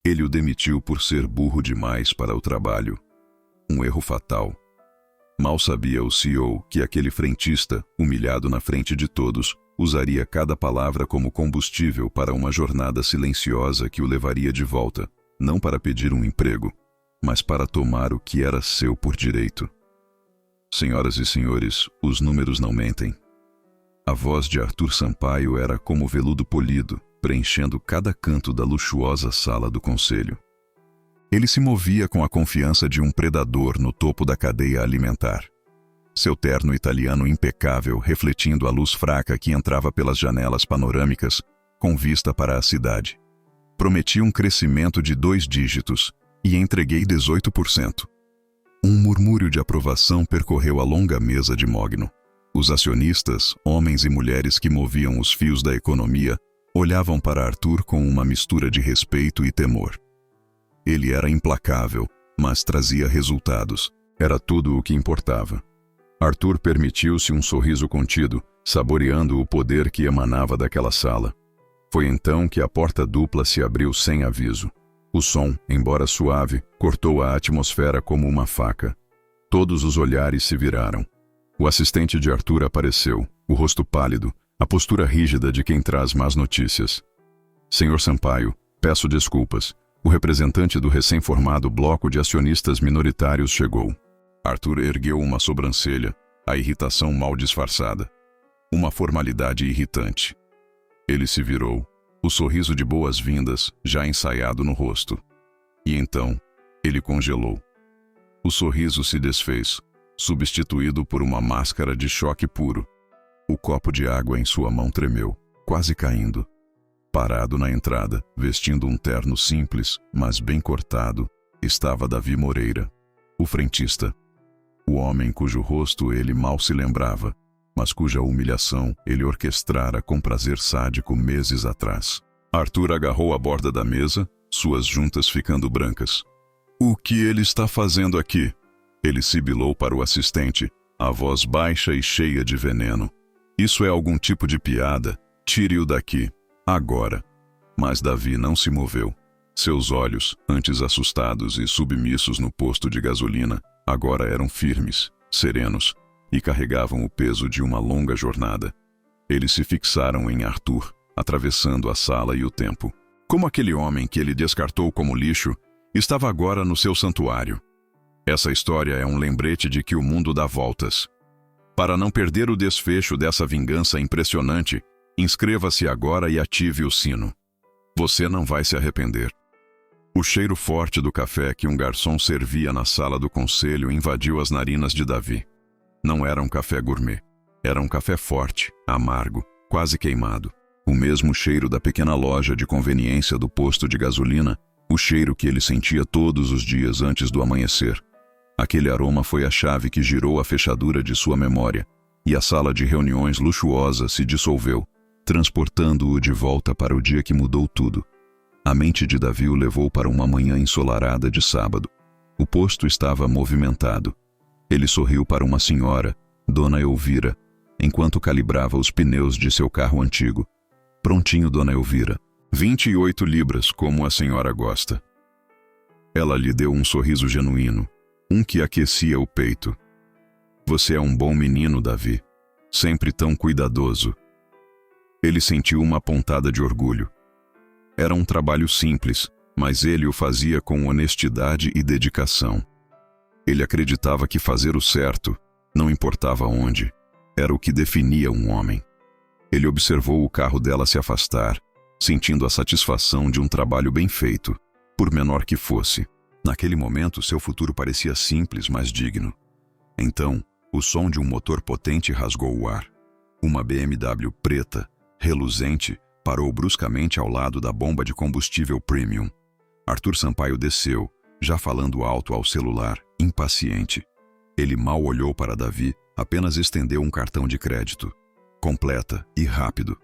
Ele o demitiu por ser burro demais para o trabalho. Um erro fatal. Mal sabia o CEO que aquele frentista, humilhado na frente de todos, usaria cada palavra como combustível para uma jornada silenciosa que o levaria de volta, não para pedir um emprego, mas para tomar o que era seu por direito. Senhoras e senhores, os números não mentem. A voz de Arthur Sampaio era como veludo polido, preenchendo cada canto da luxuosa sala do conselho. Ele se movia com a confiança de um predador no topo da cadeia alimentar. Seu terno italiano impecável refletindo a luz fraca que entrava pelas janelas panorâmicas, com vista para a cidade. Prometi um crescimento de 2 dígitos e entreguei 18%. Um murmúrio de aprovação percorreu a longa mesa de mogno. Os acionistas, homens e mulheres que moviam os fios da economia, olhavam para Arthur com uma mistura de respeito e temor. Ele era implacável, mas trazia resultados. Era tudo o que importava. Arthur permitiu-se um sorriso contido, saboreando o poder que emanava daquela sala. Foi então que a porta dupla se abriu sem aviso. O som, embora suave, cortou a atmosfera como uma faca. Todos os olhares se viraram. O assistente de Arthur apareceu, o rosto pálido, a postura rígida de quem traz más notícias. Senhor Sampaio, peço desculpas. O representante do recém-formado bloco de acionistas minoritários chegou. Arthur ergueu uma sobrancelha, a irritação mal disfarçada. Uma formalidade irritante. Ele se virou, o sorriso de boas-vindas já ensaiado no rosto. E então, ele congelou. O sorriso se desfez, substituído por uma máscara de choque puro. O copo de água em sua mão tremeu, quase caindo. Parado na entrada, vestindo um terno simples, mas bem cortado, estava Davi Moreira, o frentista. O homem cujo rosto ele mal se lembrava, mas cuja humilhação ele orquestrara com prazer sádico meses atrás. Arthur agarrou a borda da mesa, suas juntas ficando brancas. "O que ele está fazendo aqui?" Ele sibilou para o assistente, a voz baixa e cheia de veneno. "Isso é algum tipo de piada? Tire-o daqui. Agora." Mas Davi não se moveu. Seus olhos, antes assustados e submissos no posto de gasolina, agora eram firmes, serenos, e carregavam o peso de uma longa jornada. Eles se fixaram em Arthur, atravessando a sala e o tempo. Como aquele homem que ele descartou como lixo, estava agora no seu santuário. Essa história é um lembrete de que o mundo dá voltas. Para não perder o desfecho dessa vingança impressionante, inscreva-se agora e ative o sino. Você não vai se arrepender. O cheiro forte do café que um garçom servia na sala do conselho invadiu as narinas de Davi. Não era um café gourmet. Era um café forte, amargo, quase queimado. O mesmo cheiro da pequena loja de conveniência do posto de gasolina, o cheiro que ele sentia todos os dias antes do amanhecer. Aquele aroma foi a chave que girou a fechadura de sua memória, e a sala de reuniões luxuosa se dissolveu, transportando-o de volta para o dia que mudou tudo. A mente de Davi o levou para uma manhã ensolarada de sábado. O posto estava movimentado. Ele sorriu para uma senhora, Dona Elvira, enquanto calibrava os pneus de seu carro antigo. Prontinho, Dona Elvira. 28 libras, como a senhora gosta. Ela lhe deu um sorriso genuíno, um que aquecia o peito. Você é um bom menino, Davi. Sempre tão cuidadoso. Ele sentiu uma pontada de orgulho. Era um trabalho simples, mas ele o fazia com honestidade e dedicação. Ele acreditava que fazer o certo, não importava onde, era o que definia um homem. Ele observou o carro dela se afastar, sentindo a satisfação de um trabalho bem feito, por menor que fosse. Naquele momento, seu futuro parecia simples, mas digno. Então, o som de um motor potente rasgou o ar. Uma BMW preta, reluzente, parou bruscamente ao lado da bomba de combustível premium. Arthur Sampaio desceu, já falando alto ao celular, impaciente. Ele mal olhou para Davi, apenas estendeu um cartão de crédito. Completa e rápido.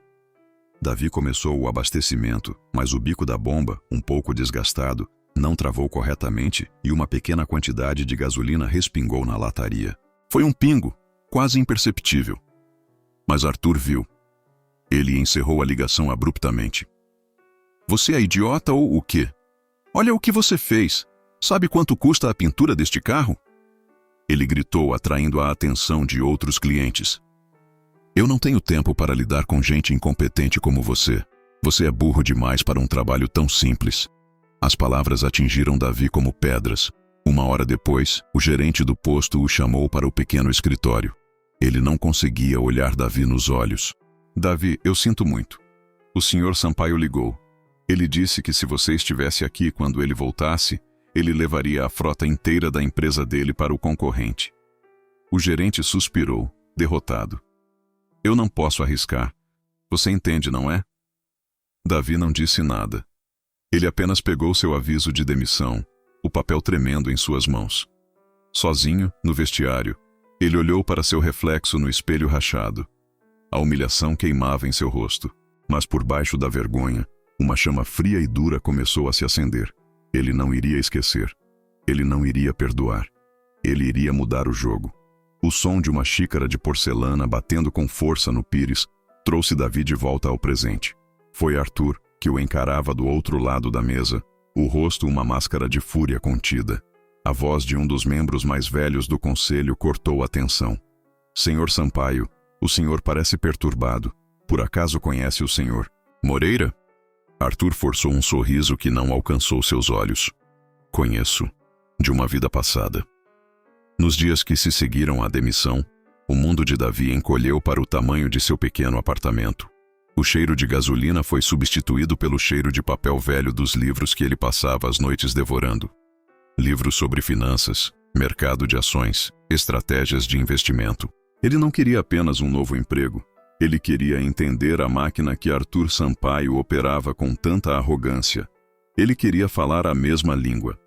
Davi começou o abastecimento, mas o bico da bomba, um pouco desgastado, não travou corretamente e uma pequena quantidade de gasolina respingou na lataria. Foi um pingo, quase imperceptível. Mas Arthur viu. Ele encerrou a ligação abruptamente. Você é idiota ou o quê? Olha o que você fez! Sabe quanto custa a pintura deste carro? Ele gritou, atraindo a atenção de outros clientes. Eu não tenho tempo para lidar com gente incompetente como você. Você é burro demais para um trabalho tão simples. As palavras atingiram Davi como pedras. Uma hora depois, o gerente do posto o chamou para o pequeno escritório. Ele não conseguia olhar Davi nos olhos. Davi, eu sinto muito. O Sr. Sampaio ligou. Ele disse que se você estivesse aqui quando ele voltasse, ele levaria a frota inteira da empresa dele para o concorrente. O gerente suspirou, derrotado. Eu não posso arriscar. Você entende, não é? Davi não disse nada. Ele apenas pegou seu aviso de demissão, o papel tremendo em suas mãos. Sozinho, no vestiário, ele olhou para seu reflexo no espelho rachado. A humilhação queimava em seu rosto, mas por baixo da vergonha, uma chama fria e dura começou a se acender. Ele não iria esquecer. Ele não iria perdoar. Ele iria mudar o jogo. O som de uma xícara de porcelana batendo com força no pires trouxe Davi de volta ao presente. Foi Arthur que o encarava do outro lado da mesa, o rosto uma máscara de fúria contida. A voz de um dos membros mais velhos do conselho cortou a tensão. Senhor Sampaio, o senhor parece perturbado. Por acaso conhece o senhor Moreira? Arthur forçou um sorriso que não alcançou seus olhos. Conheço, de uma vida passada. Nos dias que se seguiram à demissão, o mundo de Davi encolheu para o tamanho de seu pequeno apartamento. O cheiro de gasolina foi substituído pelo cheiro de papel velho dos livros que ele passava as noites devorando. Livros sobre finanças, mercado de ações, estratégias de investimento. Ele não queria apenas um novo emprego. Ele queria entender a máquina que Arthur Sampaio operava com tanta arrogância. Ele queria falar a mesma língua.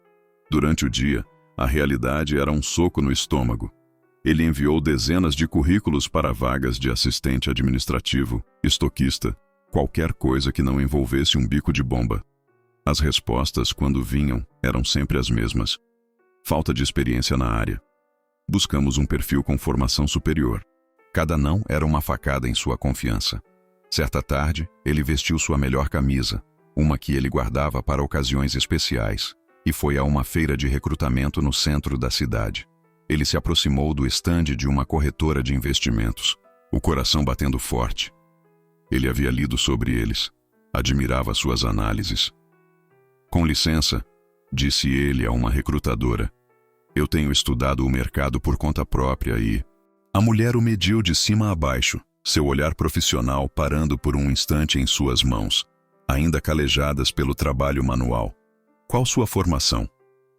Durante o dia, a realidade era um soco no estômago. Ele enviou dezenas de currículos para vagas de assistente administrativo, estoquista, qualquer coisa que não envolvesse um bico de bomba. As respostas, quando vinham, eram sempre as mesmas. Falta de experiência na área. Buscamos um perfil com formação superior. Cada não era uma facada em sua confiança. Certa tarde, ele vestiu sua melhor camisa, uma que ele guardava para ocasiões especiais, e foi a uma feira de recrutamento no centro da cidade. Ele se aproximou do estande de uma corretora de investimentos, o coração batendo forte. Ele havia lido sobre eles, admirava suas análises. Com licença, disse ele a uma recrutadora. Eu tenho estudado o mercado por conta própria e... A mulher o mediu de cima a baixo, seu olhar profissional parando por um instante em suas mãos, ainda calejadas pelo trabalho manual. Qual sua formação?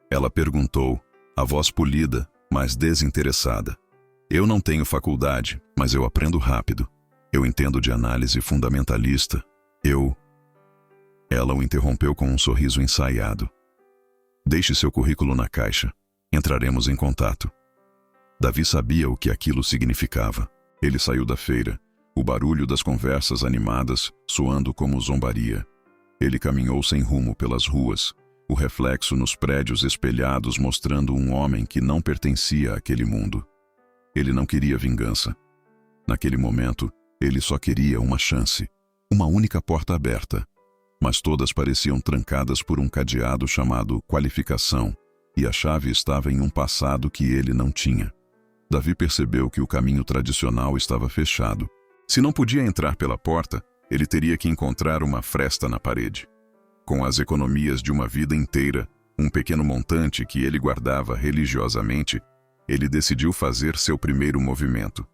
Ela perguntou, a voz polida, mas desinteressada. Eu não tenho faculdade, mas eu aprendo rápido. Eu entendo de análise fundamentalista. Ela o interrompeu com um sorriso ensaiado. Deixe seu currículo na caixa. Entraremos em contato. Davi sabia o que aquilo significava. Ele saiu da feira, o barulho das conversas animadas soando como zombaria. Ele caminhou sem rumo pelas ruas, o reflexo nos prédios espelhados mostrando um homem que não pertencia àquele mundo. Ele não queria vingança. Naquele momento, ele só queria uma chance, uma única porta aberta. Mas todas pareciam trancadas por um cadeado chamado qualificação, e a chave estava em um passado que ele não tinha. Davi percebeu que o caminho tradicional estava fechado. Se não podia entrar pela porta, ele teria que encontrar uma fresta na parede. Com as economias de uma vida inteira, um pequeno montante que ele guardava religiosamente, ele decidiu fazer seu primeiro movimento.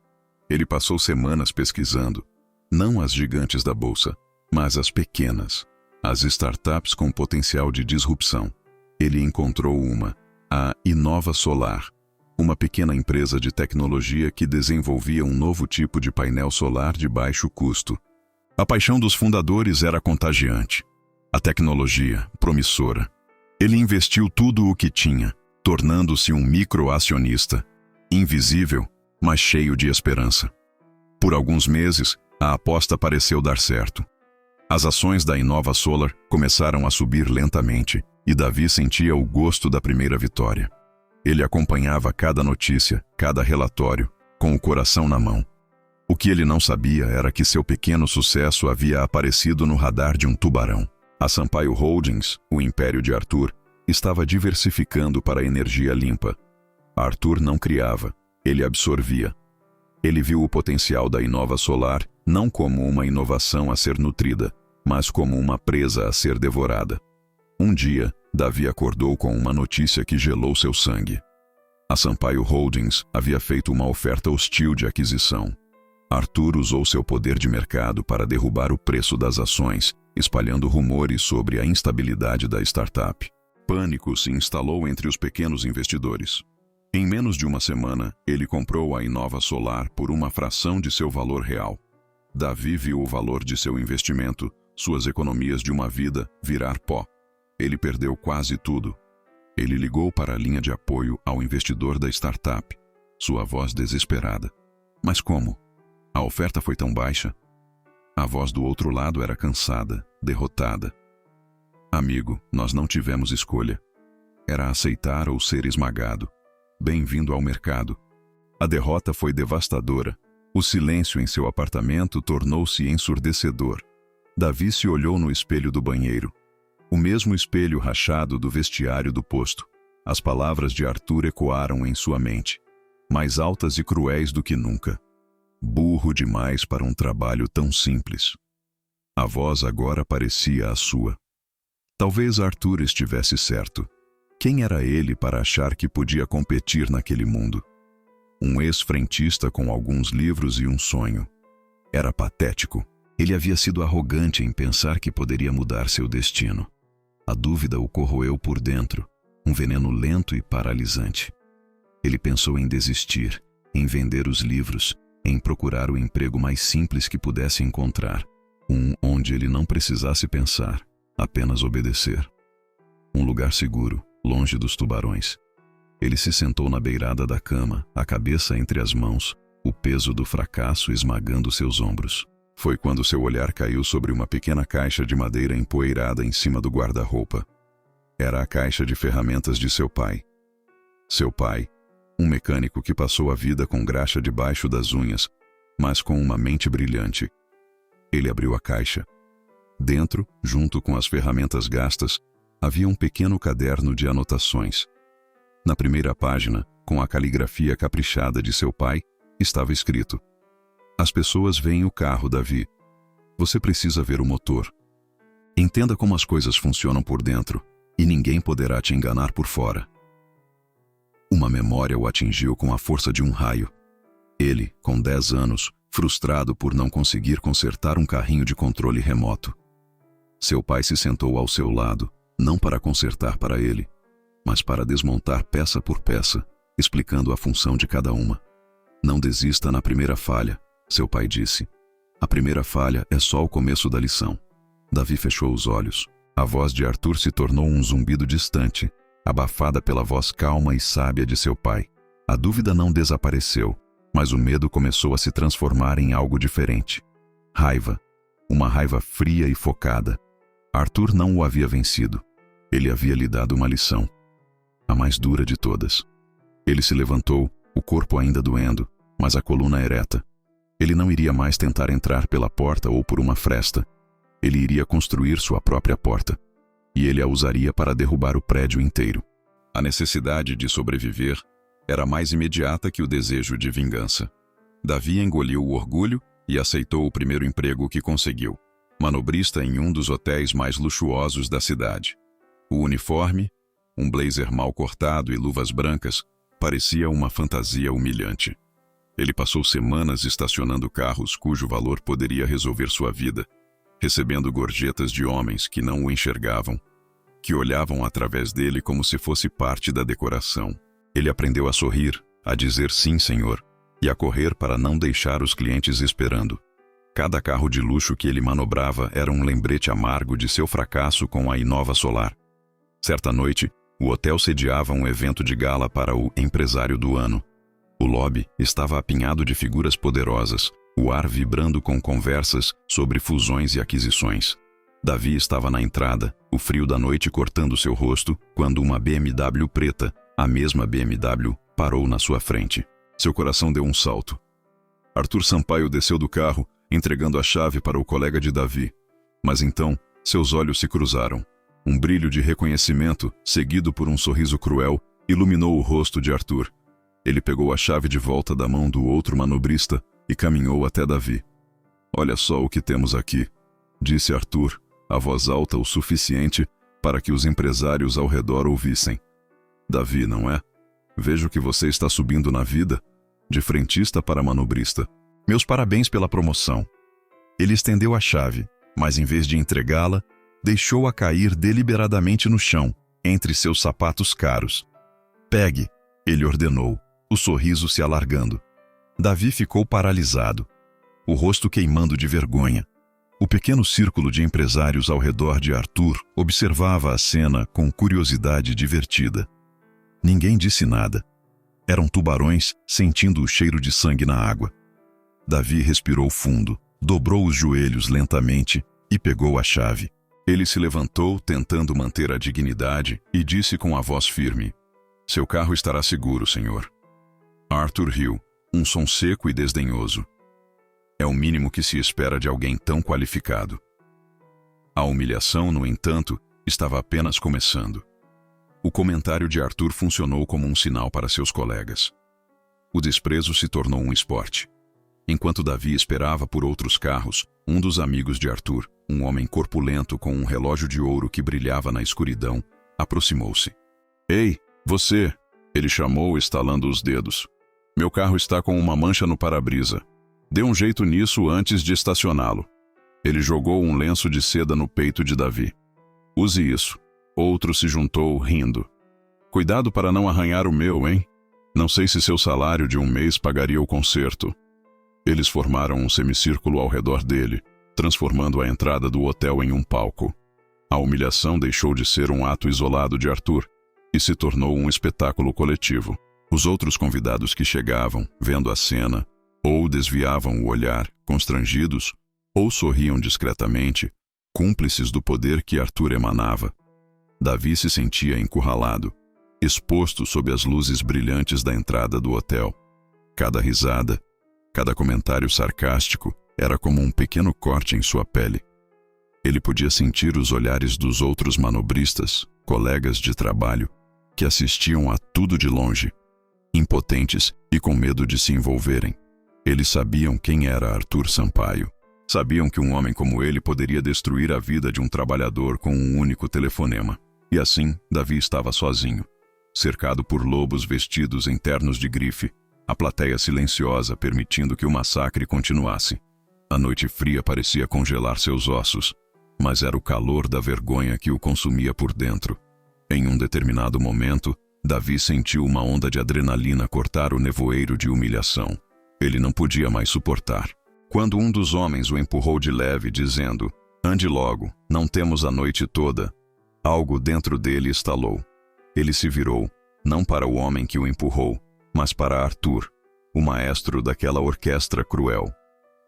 Ele passou semanas pesquisando, não as gigantes da bolsa, mas as pequenas, as startups com potencial de disrupção. Ele encontrou a Inova Solar, uma pequena empresa de tecnologia que desenvolvia um novo tipo de painel solar de baixo custo. A paixão dos fundadores era contagiante. A tecnologia, promissora. Ele investiu tudo o que tinha, tornando-se um microacionista, invisível, mas cheio de esperança. Por alguns meses, a aposta pareceu dar certo. As ações da Inova Solar começaram a subir lentamente, e Davi sentia o gosto da primeira vitória. Ele acompanhava cada notícia, cada relatório, com o coração na mão. O que ele não sabia era que seu pequeno sucesso havia aparecido no radar de um tubarão. A Sampaio Holdings, o império de Arthur, estava diversificando para a energia limpa. Arthur não criava, ele absorvia. Ele viu o potencial da Inova Solar não como uma inovação a ser nutrida, mas como uma presa a ser devorada. Um dia, Davi acordou com uma notícia que gelou seu sangue. A Sampaio Holdings havia feito uma oferta hostil de aquisição. Arthur usou seu poder de mercado para derrubar o preço das ações, espalhando rumores sobre a instabilidade da startup. Pânico se instalou entre os pequenos investidores. Em menos de uma semana, ele comprou a Inova Solar por uma fração de seu valor real. Davi viu o valor de seu investimento, suas economias de uma vida, virar pó. Ele perdeu quase tudo. Ele ligou para a linha de apoio ao investidor da startup, sua voz desesperada. Mas como? A oferta foi tão baixa? A voz do outro lado era cansada, derrotada. Amigo, nós não tivemos escolha. Era aceitar ou ser esmagado. Bem-vindo ao mercado. A derrota foi devastadora. O silêncio em seu apartamento tornou-se ensurdecedor. Davi se olhou no espelho do banheiro. O mesmo espelho rachado do vestiário do posto. As palavras de Arthur ecoaram em sua mente, mais altas e cruéis do que nunca. Burro demais para um trabalho tão simples. A voz agora parecia a sua. Talvez Arthur estivesse certo. Quem era ele para achar que podia competir naquele mundo? Um ex-frentista com alguns livros e um sonho. Era patético. Ele havia sido arrogante em pensar que poderia mudar seu destino. A dúvida o corroeu por dentro, um veneno lento e paralisante. Ele pensou em desistir, em vender os livros, em procurar o emprego mais simples que pudesse encontrar, onde ele não precisasse pensar, apenas obedecer. Um lugar seguro, longe dos tubarões. Ele se sentou na beirada da cama, a cabeça entre as mãos, o peso do fracasso esmagando seus ombros. Foi quando seu olhar caiu sobre uma pequena caixa de madeira empoeirada em cima do guarda-roupa. Era a caixa de ferramentas de seu pai. Seu pai, um mecânico que passou a vida com graxa debaixo das unhas, mas com uma mente brilhante. Ele abriu a caixa. Dentro, junto com as ferramentas gastas, havia um pequeno caderno de anotações. Na primeira página, com a caligrafia caprichada de seu pai, estava escrito: As pessoas veem o carro, Davi. Você precisa ver o motor. Entenda como as coisas funcionam por dentro, e ninguém poderá te enganar por fora. Uma memória o atingiu com a força de um raio. Ele, com 10 anos, frustrado por não conseguir consertar um carrinho de controle remoto. Seu pai se sentou ao seu lado, não para consertar para ele, mas para desmontar peça por peça, explicando a função de cada uma. Não desista na primeira falha, seu pai disse. A primeira falha é só o começo da lição. Davi fechou os olhos. A voz de Arthur se tornou um zumbido distante, abafada pela voz calma e sábia de seu pai. A dúvida não desapareceu, mas o medo começou a se transformar em algo diferente. Raiva. Uma raiva fria e focada. Arthur não o havia vencido. Ele havia lhe dado uma lição. A mais dura de todas. Ele se levantou, o corpo ainda doendo, mas a coluna ereta. Ele não iria mais tentar entrar pela porta ou por uma fresta. Ele iria construir sua própria porta. E ele a usaria para derrubar o prédio inteiro. A necessidade de sobreviver era mais imediata que o desejo de vingança. Davi engoliu o orgulho e aceitou o primeiro emprego que conseguiu. Manobrista em um dos hotéis mais luxuosos da cidade. O uniforme, um blazer mal cortado e luvas brancas, parecia uma fantasia humilhante. Ele passou semanas estacionando carros cujo valor poderia resolver sua vida, recebendo gorjetas de homens que não o enxergavam, que olhavam através dele como se fosse parte da decoração. Ele aprendeu a sorrir, a dizer sim, senhor, e a correr para não deixar os clientes esperando. Cada carro de luxo que ele manobrava era um lembrete amargo de seu fracasso com a Inova Solar. Certa noite, o hotel sediava um evento de gala para o empresário do ano. O lobby estava apinhado de figuras poderosas, o ar vibrando com conversas sobre fusões e aquisições. Davi estava na entrada, o frio da noite cortando seu rosto, quando uma BMW preta, a mesma BMW, parou na sua frente. Seu coração deu um salto. Arthur Sampaio desceu do carro, entregando a chave para o colega de Davi. Mas então, Seus olhos se cruzaram. Um brilho de reconhecimento, seguido por um sorriso cruel, iluminou o rosto de Arthur. Ele pegou a chave de volta da mão do outro manobrista e caminhou até Davi. "Olha só o que temos aqui", disse Arthur, a voz alta o suficiente para que os empresários ao redor ouvissem. "Davi, não é? Vejo que você está subindo na vida, de frentista para manobrista. Meus parabéns pela promoção." Ele estendeu a chave, mas em vez de entregá-la, deixou-a cair deliberadamente no chão, entre seus sapatos caros. "Pegue", ele ordenou, o sorriso se alargando. Davi ficou paralisado, o rosto queimando de vergonha. O pequeno círculo de empresários ao redor de Arthur observava a cena com curiosidade divertida. Ninguém disse nada. Eram tubarões sentindo o cheiro de sangue na água. Davi respirou fundo, dobrou os joelhos lentamente e pegou a chave. Ele se levantou, tentando manter a dignidade, e disse com a voz firme: "Seu carro estará seguro, senhor." Arthur riu, um som seco e desdenhoso. É o mínimo que se espera de alguém tão qualificado. A humilhação, no entanto, estava apenas começando. O comentário de Arthur funcionou como um sinal para seus colegas. O desprezo se tornou um esporte. Enquanto Davi esperava por outros carros, um dos amigos de Arthur, um homem corpulento com um relógio de ouro que brilhava na escuridão, aproximou-se. "Ei, você!" ele chamou, estalando os dedos. "Meu carro está com uma mancha no para-brisa. Dê um jeito nisso antes de estacioná-lo." Ele jogou um lenço de seda no peito de Davi. "Use isso." Outro se juntou, rindo. "Cuidado para não arranhar o meu, hein? Não sei se seu salário de um mês pagaria o conserto." Eles formaram um semicírculo ao redor dele, transformando a entrada do hotel em um palco. A humilhação deixou de ser um ato isolado de Arthur e se tornou um espetáculo coletivo. Os outros convidados que chegavam, vendo a cena, ou desviavam o olhar, constrangidos, ou sorriam discretamente, cúmplices do poder que Arthur emanava. Davi se sentia encurralado, exposto sob as luzes brilhantes da entrada do hotel. Cada risada, cada comentário sarcástico era como um pequeno corte em sua pele. Ele podia sentir os olhares dos outros manobristas, colegas de trabalho, que assistiam a tudo de longe, impotentes e com medo de se envolverem. Eles sabiam quem era Arthur Sampaio. Sabiam que um homem como ele poderia destruir a vida de um trabalhador com um único telefonema. E assim, Davi estava sozinho, cercado por lobos vestidos em ternos de grife, a plateia silenciosa permitindo que o massacre continuasse. A noite fria parecia congelar seus ossos, mas era o calor da vergonha que o consumia por dentro. Em um determinado momento, Davi sentiu uma onda de adrenalina cortar o nevoeiro de humilhação. Ele não podia mais suportar. Quando um dos homens o empurrou de leve, dizendo: "Ande logo, não temos a noite toda", algo dentro dele estalou. Ele se virou, não para o homem que o empurrou, mas para Arthur, o maestro daquela orquestra cruel.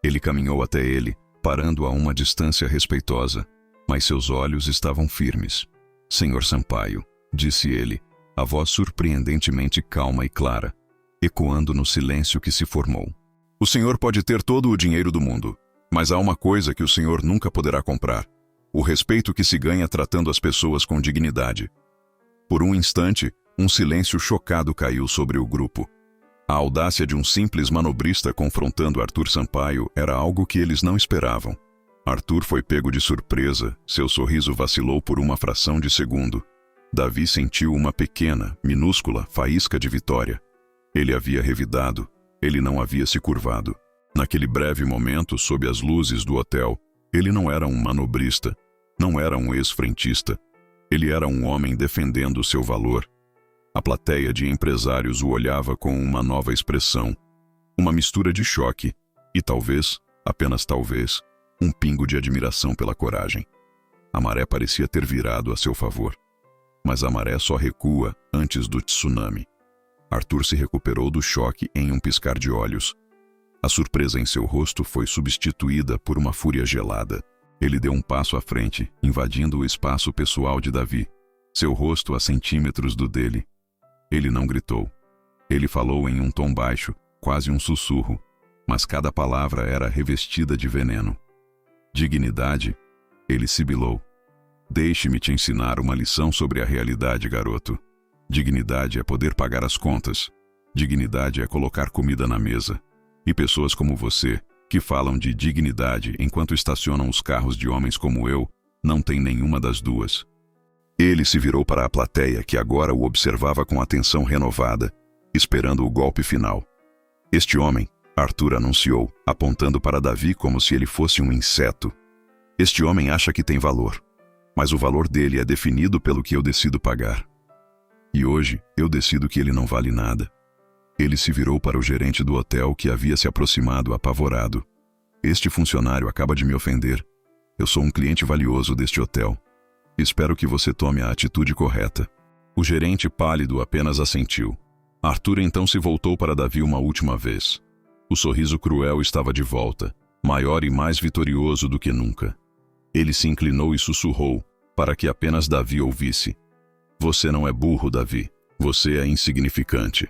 Ele caminhou até ele, parando a uma distância respeitosa, mas seus olhos estavam firmes. "Senhor Sampaio", disse ele, a voz surpreendentemente calma e clara, ecoando no silêncio que se formou. "O senhor pode ter todo o dinheiro do mundo, mas há uma coisa que o senhor nunca poderá comprar: o respeito que se ganha tratando as pessoas com dignidade." Por um instante, um silêncio chocado caiu sobre o grupo. A audácia de um simples manobrista confrontando Arthur Sampaio era algo que eles não esperavam. Arthur foi pego de surpresa, seu sorriso vacilou por uma fração de segundo. Davi sentiu uma pequena, minúscula faísca de vitória. Ele havia revidado, ele não havia se curvado. Naquele breve momento, sob as luzes do hotel, ele não era um manobrista, não era um ex-frentista. Ele era um homem defendendo seu valor. A plateia de empresários o olhava com uma nova expressão, uma mistura de choque e talvez, apenas talvez, um pingo de admiração pela coragem. A maré parecia ter virado a seu favor. Mas a maré só recua antes do tsunami. Arthur se recuperou do choque em um piscar de olhos. A surpresa em seu rosto foi substituída por uma fúria gelada. Ele deu um passo à frente, invadindo o espaço pessoal de Davi, seu rosto a centímetros do dele. Ele não gritou. Ele falou em um tom baixo, quase um sussurro, mas cada palavra era revestida de veneno. "Dignidade", ele sibilou. Deixe-me te ensinar uma lição sobre a realidade, garoto. Dignidade é poder pagar as contas. Dignidade é colocar comida na mesa. E pessoas como você, que falam de dignidade enquanto estacionam os carros de homens como eu, não têm nenhuma das duas. Ele se virou para a plateia, que agora o observava com atenção renovada, esperando o golpe final. Este homem, Arthur anunciou, apontando para Davi como se ele fosse um inseto. Este homem acha que tem valor, mas o valor dele é definido pelo que eu decido pagar. E hoje, eu decido que ele não vale nada. Ele se virou para o gerente do hotel, que havia se aproximado apavorado. Este funcionário acaba de me ofender. Eu sou um cliente valioso deste hotel. Espero que você tome a atitude correta. O gerente pálido apenas assentiu. Arthur então se voltou para Davi uma última vez. O sorriso cruel estava de volta, maior e mais vitorioso do que nunca. Ele se inclinou e sussurrou, para que apenas Davi ouvisse. Você não é burro, Davi. Você é insignificante.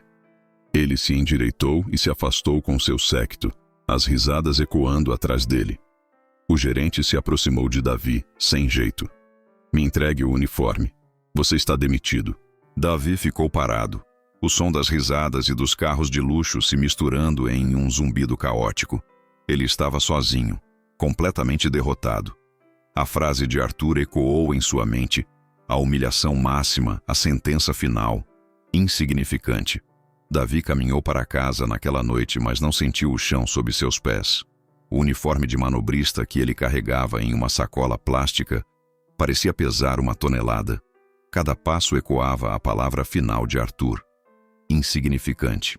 Ele se endireitou e se afastou com seu séquito, as risadas ecoando atrás dele. O gerente se aproximou de Davi, sem jeito. Me entregue o uniforme. Você está demitido. Davi ficou parado, o som das risadas e dos carros de luxo se misturando em um zumbido caótico. Ele estava sozinho, completamente derrotado. A frase de Arthur ecoou em sua mente, a humilhação máxima, a sentença final, insignificante. Davi caminhou para casa naquela noite, mas não sentiu o chão sob seus pés. O uniforme de manobrista que ele carregava em uma sacola plástica parecia pesar 1 tonelada. Cada passo ecoava a palavra final de Arthur. Insignificante.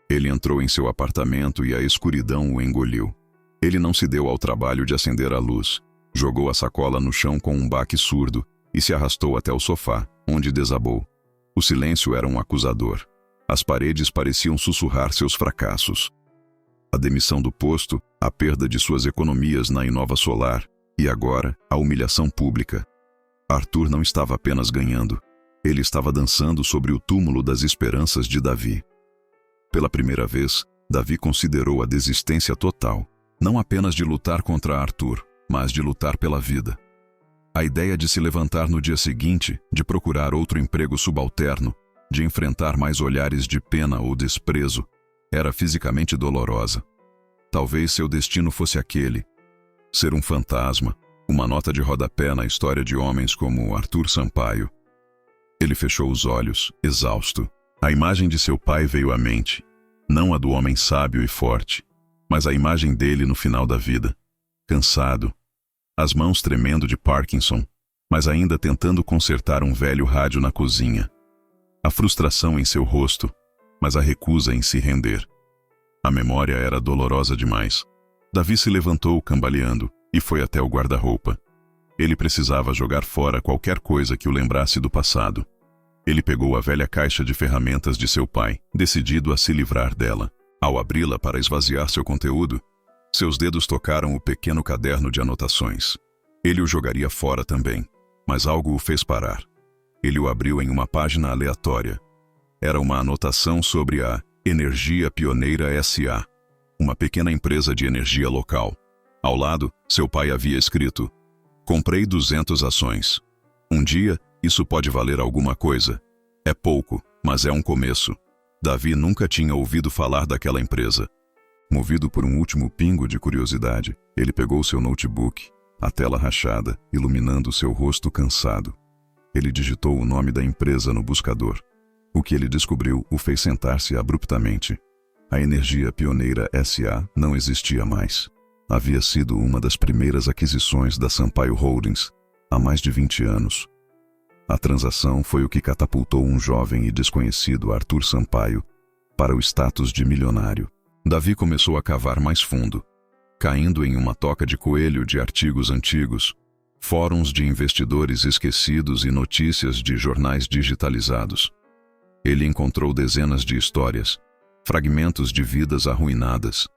Ele entrou em seu apartamento e a escuridão o engoliu. Ele não se deu ao trabalho de acender a luz. Jogou a sacola no chão com um baque surdo e se arrastou até o sofá, onde desabou. O silêncio era um acusador. As paredes pareciam sussurrar seus fracassos. A demissão do posto, a perda de suas economias na Inova Solar e agora a humilhação pública. Arthur não estava apenas ganhando. Ele estava dançando sobre o túmulo das esperanças de Davi. Pela primeira vez, Davi considerou a desistência total, não apenas de lutar contra Arthur, mas de lutar pela vida. A ideia de se levantar no dia seguinte, de procurar outro emprego subalterno, de enfrentar mais olhares de pena ou desprezo, era fisicamente dolorosa. Talvez seu destino fosse aquele: ser um fantasma, uma nota de rodapé na história de homens como Arthur Sampaio. Ele fechou os olhos, exausto. A imagem de seu pai veio à mente, não a do homem sábio e forte, mas a imagem dele no final da vida, cansado, as mãos tremendo de Parkinson, mas ainda tentando consertar um velho rádio na cozinha. A frustração em seu rosto, mas a recusa em se render. A memória era dolorosa demais. Davi se levantou cambaleando e foi até o guarda-roupa. Ele precisava jogar fora qualquer coisa que o lembrasse do passado. Ele pegou a velha caixa de ferramentas de seu pai, decidido a se livrar dela. Ao abri-la para esvaziar seu conteúdo, seus dedos tocaram o pequeno caderno de anotações. Ele o jogaria fora também, mas algo o fez parar. Ele o abriu em uma página aleatória. Era uma anotação sobre a Energia Pioneira S.A., uma pequena empresa de energia local. Ao lado, seu pai havia escrito: comprei 200 ações. Um dia, isso pode valer alguma coisa. É pouco, mas é um começo. Davi nunca tinha ouvido falar daquela empresa. Movido por um último pingo de curiosidade, ele pegou seu notebook, a tela rachada, iluminando seu rosto cansado. Ele digitou o nome da empresa no buscador. O que ele descobriu o fez sentar-se abruptamente. A Energia Pioneira S.A. não existia mais. Havia sido uma das primeiras aquisições da Sampaio Holdings, há mais de 20 anos. A transação foi o que catapultou um jovem e desconhecido Arthur Sampaio para o status de milionário. Davi começou a cavar mais fundo, caindo em uma toca de coelho de artigos antigos, fóruns de investidores esquecidos e notícias de jornais digitalizados. Ele encontrou dezenas de histórias, fragmentos de vidas arruinadas,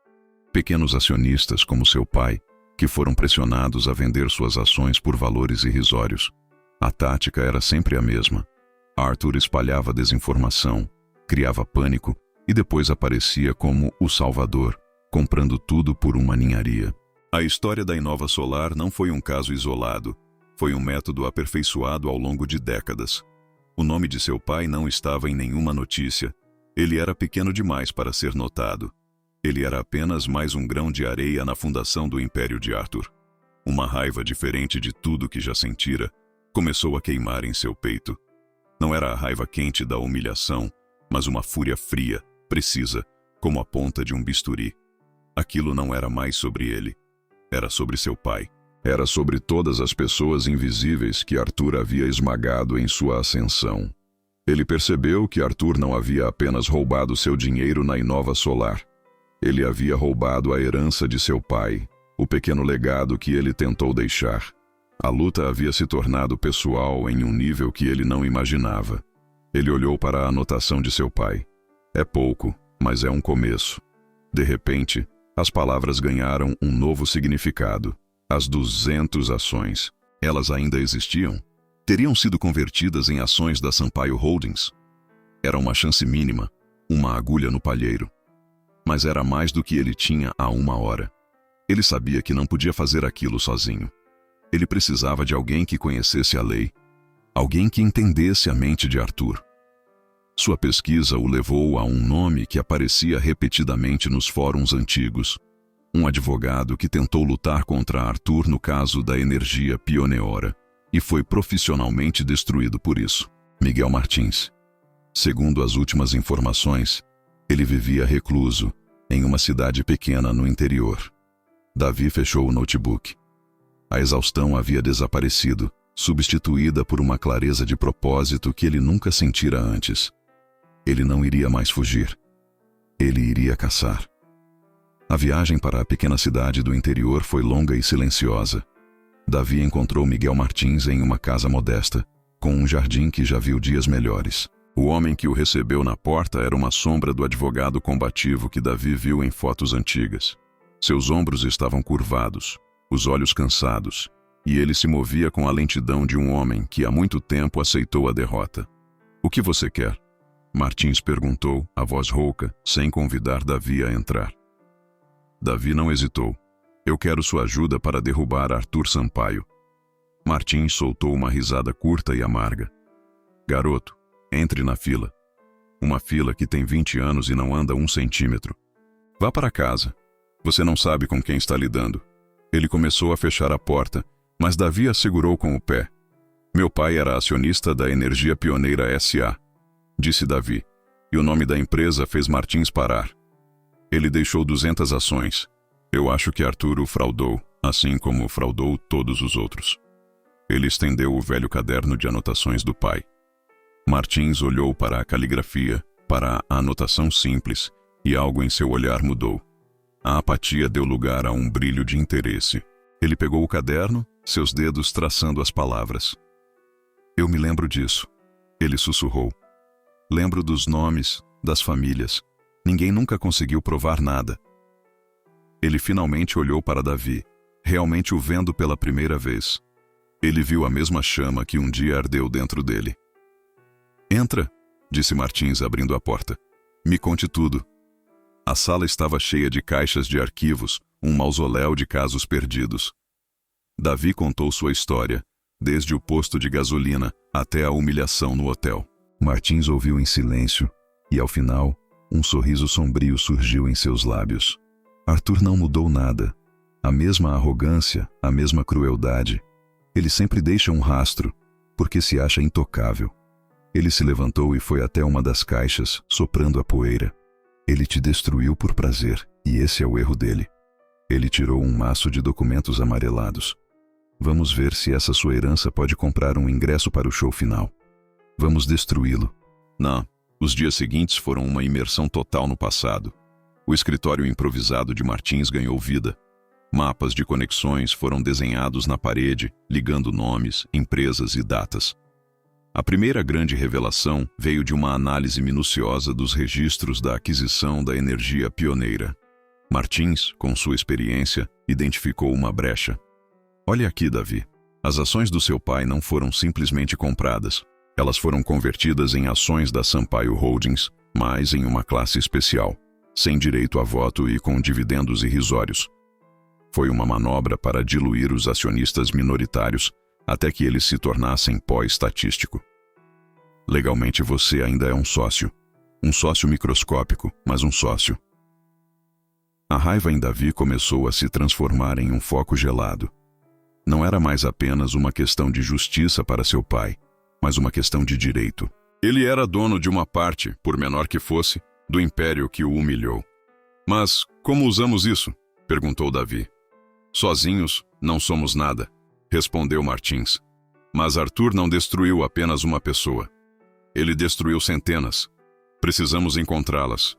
pequenos acionistas como seu pai, que foram pressionados a vender suas ações por valores irrisórios. A tática era sempre a mesma. Arthur espalhava desinformação, criava pânico e depois aparecia como o salvador, comprando tudo por uma ninharia. A história da Inova Solar não foi um caso isolado. Foi um método aperfeiçoado ao longo de décadas. O nome de seu pai não estava em nenhuma notícia. Ele era pequeno demais para ser notado. Ele era apenas mais um grão de areia na fundação do Império de Arthur. Uma raiva diferente de tudo que já sentira começou a queimar em seu peito. Não era a raiva quente da humilhação, mas uma fúria fria, precisa, como a ponta de um bisturi. Aquilo não era mais sobre ele. Era sobre seu pai. Era sobre todas as pessoas invisíveis que Arthur havia esmagado em sua ascensão. Ele percebeu que Arthur não havia apenas roubado seu dinheiro na Inova Solar. Ele havia roubado a herança de seu pai, o pequeno legado que ele tentou deixar. A luta havia se tornado pessoal em um nível que ele não imaginava. Ele olhou para a anotação de seu pai. É pouco, mas é um começo. De repente, as palavras ganharam um novo significado. As 200 ações. Elas ainda existiam? Teriam sido convertidas em ações da Sampaio Holdings? Era uma chance mínima, uma agulha no palheiro. Mas era mais do que ele tinha há uma hora. Ele sabia que não podia fazer aquilo sozinho. Ele precisava de alguém que conhecesse a lei, alguém que entendesse a mente de Arthur. Sua pesquisa o levou a um nome que aparecia repetidamente nos fóruns antigos. Um advogado que tentou lutar contra Arthur no caso da energia Pioneora e foi profissionalmente destruído por isso. Miguel Martins. Segundo as últimas informações, ele vivia recluso em uma cidade pequena no interior. Davi fechou o notebook. A exaustão havia desaparecido, substituída por uma clareza de propósito que ele nunca sentira antes. Ele não iria mais fugir. Ele iria caçar. A viagem para a pequena cidade do interior foi longa e silenciosa. Davi encontrou Miguel Martins em uma casa modesta, com um jardim que já viu dias melhores. O homem que o recebeu na porta era uma sombra do advogado combativo que Davi viu em fotos antigas. Seus ombros estavam curvados, os olhos cansados, e ele se movia com a lentidão de um homem que há muito tempo aceitou a derrota. "O que você quer?" Martins perguntou, a voz rouca, sem convidar Davi a entrar. Davi não hesitou. "Eu quero sua ajuda para derrubar Arthur Sampaio." Martins soltou uma risada curta e amarga. "Garoto, entre na fila. Uma fila que tem 20 anos e não anda 1 centímetro. Vá para casa. Você não sabe com quem está lidando." Ele começou a fechar a porta, mas Davi a segurou com o pé. "Meu pai era acionista da Energia Pioneira S.A., disse Davi, e o nome da empresa fez Martins parar. Ele deixou 200 ações. Eu acho que Arthur o fraudou, assim como fraudou todos os outros." Ele estendeu o velho caderno de anotações do pai. Martins olhou para a caligrafia, para a anotação simples, e algo em seu olhar mudou. A apatia deu lugar a um brilho de interesse. Ele pegou o caderno, seus dedos traçando as palavras. "Eu me lembro disso", ele sussurrou. "Lembro dos nomes, das famílias. Ninguém nunca conseguiu provar nada." Ele finalmente olhou para Davi, realmente o vendo pela primeira vez. Ele viu a mesma chama que um dia ardeu dentro dele. "Entra", disse Martins abrindo a porta. "Me conte tudo." A sala estava cheia de caixas de arquivos, um mausoléu de casos perdidos. Davi contou sua história, desde o posto de gasolina até a humilhação no hotel. Martins ouviu em silêncio, e ao final, um sorriso sombrio surgiu em seus lábios. Arthur não mudou nada. A mesma arrogância, a mesma crueldade. Ele sempre deixa um rastro, porque se acha intocável. Ele se levantou e foi até uma das caixas, soprando a poeira. Ele te destruiu por prazer, e esse é o erro dele. Ele tirou um maço de documentos amarelados. Vamos ver se essa sua herança pode comprar um ingresso para o show final. Vamos destruí-lo. Não, os dias seguintes foram uma imersão total no passado. O escritório improvisado de Martins ganhou vida. Mapas de conexões foram desenhados na parede, ligando nomes, empresas e datas. A primeira grande revelação veio de uma análise minuciosa dos registros da aquisição da energia pioneira. Martins, com sua experiência, identificou uma brecha. Olha aqui, Davi. As ações do seu pai não foram simplesmente compradas. Elas foram convertidas em ações da Sampaio Holdings, mas em uma classe especial, sem direito a voto e com dividendos irrisórios. Foi uma manobra para diluir os acionistas minoritários, até que eles se tornassem pó estatístico. Legalmente você ainda é um sócio microscópico, mas um sócio. A raiva em Davi começou a se transformar em um foco gelado. Não era mais apenas uma questão de justiça para seu pai, mas uma questão de direito. Ele era dono de uma parte, por menor que fosse, do império que o humilhou. Mas como usamos isso? Perguntou Davi. Sozinhos, não somos nada, respondeu Martins. Mas Arthur não destruiu apenas uma pessoa. Ele destruiu centenas. Precisamos encontrá-las.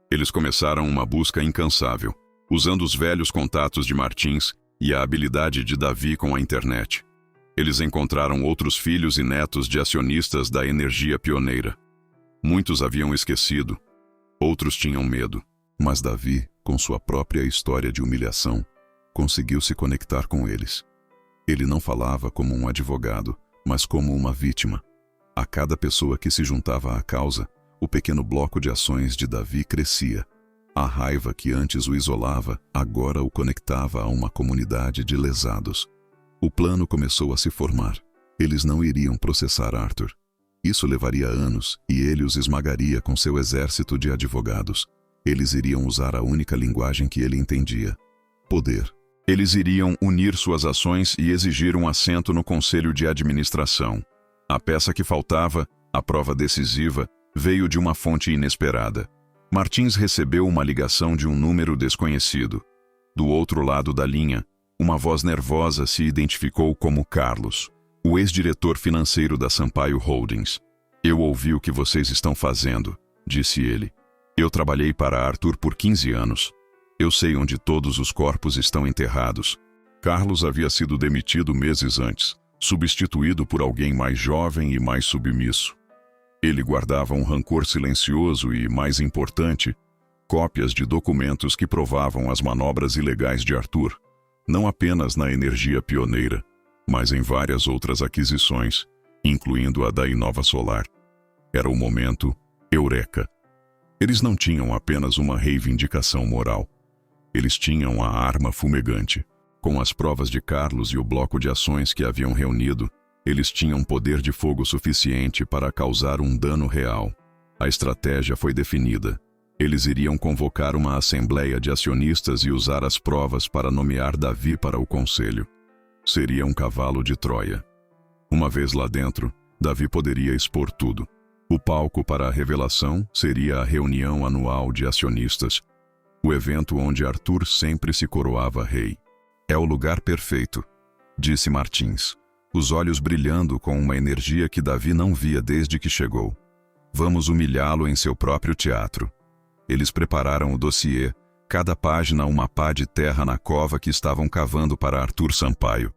Eles começaram uma busca incansável, usando os velhos contatos de Martins e a habilidade de Davi com a internet. Eles encontraram outros filhos e netos de acionistas da energia pioneira. Muitos haviam esquecido, outros tinham medo. Mas Davi, com sua própria história de humilhação, conseguiu se conectar com eles. Ele não falava como um advogado, mas como uma vítima. A cada pessoa que se juntava à causa, o pequeno bloco de ações de Davi crescia. A raiva que antes o isolava, agora o conectava a uma comunidade de lesados. O plano começou a se formar. Eles não iriam processar Arthur. Isso levaria anos e ele os esmagaria com seu exército de advogados. Eles iriam usar a única linguagem que ele entendia: poder. Eles iriam unir suas ações e exigir um assento no conselho de administração. A peça que faltava, a prova decisiva, veio de uma fonte inesperada. Martins recebeu uma ligação de um número desconhecido. Do outro lado da linha, uma voz nervosa se identificou como Carlos, o ex-diretor financeiro da Sampaio Holdings. Eu ouvi o que vocês estão fazendo, disse ele. Eu trabalhei para Arthur por 15 anos. Eu sei onde todos os corpos estão enterrados. Carlos havia sido demitido meses antes, substituído por alguém mais jovem e mais submisso. Ele guardava um rancor silencioso e, mais importante, cópias de documentos que provavam as manobras ilegais de Arthur, não apenas na energia pioneira, mas em várias outras aquisições, incluindo a da Inova Solar. Era o momento Eureka. Eles não tinham apenas uma reivindicação moral. Eles tinham a arma fumegante. Com as provas de Carlos e o bloco de ações que haviam reunido, eles tinham poder de fogo suficiente para causar um dano real. A estratégia foi definida. Eles iriam convocar uma assembleia de acionistas e usar as provas para nomear Davi para o conselho. Seria um cavalo de Troia. Uma vez lá dentro, Davi poderia expor tudo. O palco para a revelação seria a reunião anual de acionistas, o evento onde Arthur sempre se coroava rei. É o lugar perfeito, disse Martins, os olhos brilhando com uma energia que Davi não via desde que chegou. Vamos humilhá-lo em seu próprio teatro. Eles prepararam o dossiê, cada página uma pá de terra na cova que estavam cavando para Arthur Sampaio.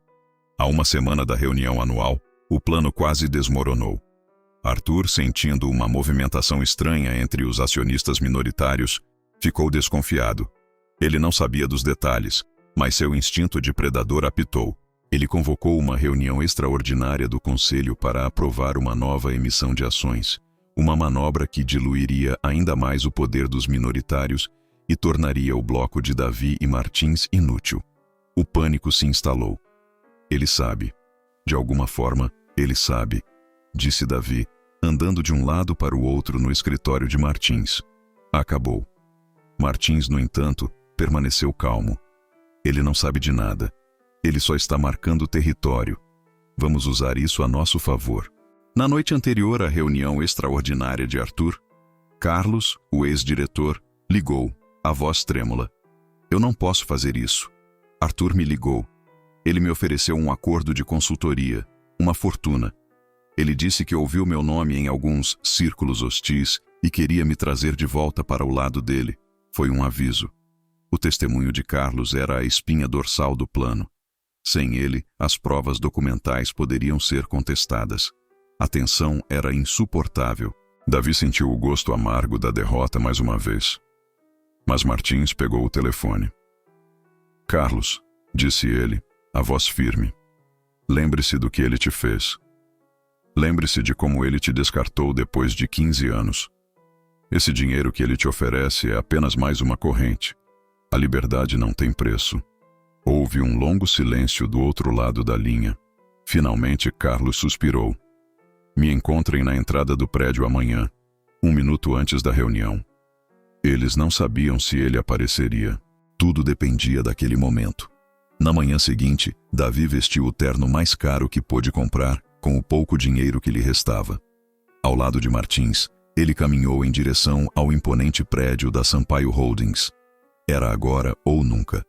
A uma semana da reunião anual, o plano quase desmoronou. Arthur, sentindo uma movimentação estranha entre os acionistas minoritários, ficou desconfiado. Ele não sabia dos detalhes, mas seu instinto de predador apitou. Ele convocou uma reunião extraordinária do conselho para aprovar uma nova emissão de ações, uma manobra que diluiria ainda mais o poder dos minoritários e tornaria o bloco de Davi e Martins inútil. O pânico se instalou. Ele sabe. De alguma forma, ele sabe, disse Davi, andando de um lado para o outro no escritório de Martins. Acabou. Martins, no entanto, permaneceu calmo. Ele não sabe de nada. Ele só está marcando território. Vamos usar isso a nosso favor. Na noite anterior à reunião extraordinária de Arthur, Carlos, o ex-diretor, ligou, a voz trêmula. Eu não posso fazer isso. Arthur me ligou. Ele me ofereceu um acordo de consultoria, uma fortuna. Ele disse que ouviu meu nome em alguns círculos hostis e queria me trazer de volta para o lado dele. Foi um aviso. O testemunho de Carlos era a espinha dorsal do plano. Sem ele, as provas documentais poderiam ser contestadas. A tensão era insuportável. Davi sentiu o gosto amargo da derrota mais uma vez. Mas Martins pegou o telefone. Carlos, disse ele, a voz firme. Lembre-se do que ele te fez. Lembre-se de como ele te descartou depois de 15 anos. Esse dinheiro que ele te oferece é apenas mais uma corrente. A liberdade não tem preço. Houve um longo silêncio do outro lado da linha. Finalmente, Carlos suspirou. Me encontrem na entrada do prédio amanhã, 1 minuto antes da reunião. Eles não sabiam se ele apareceria. Tudo dependia daquele momento. Na manhã seguinte, Davi vestiu o terno mais caro que pôde comprar, com o pouco dinheiro que lhe restava. Ao lado de Martins, ele caminhou em direção ao imponente prédio da Sampaio Holdings. Era agora ou nunca.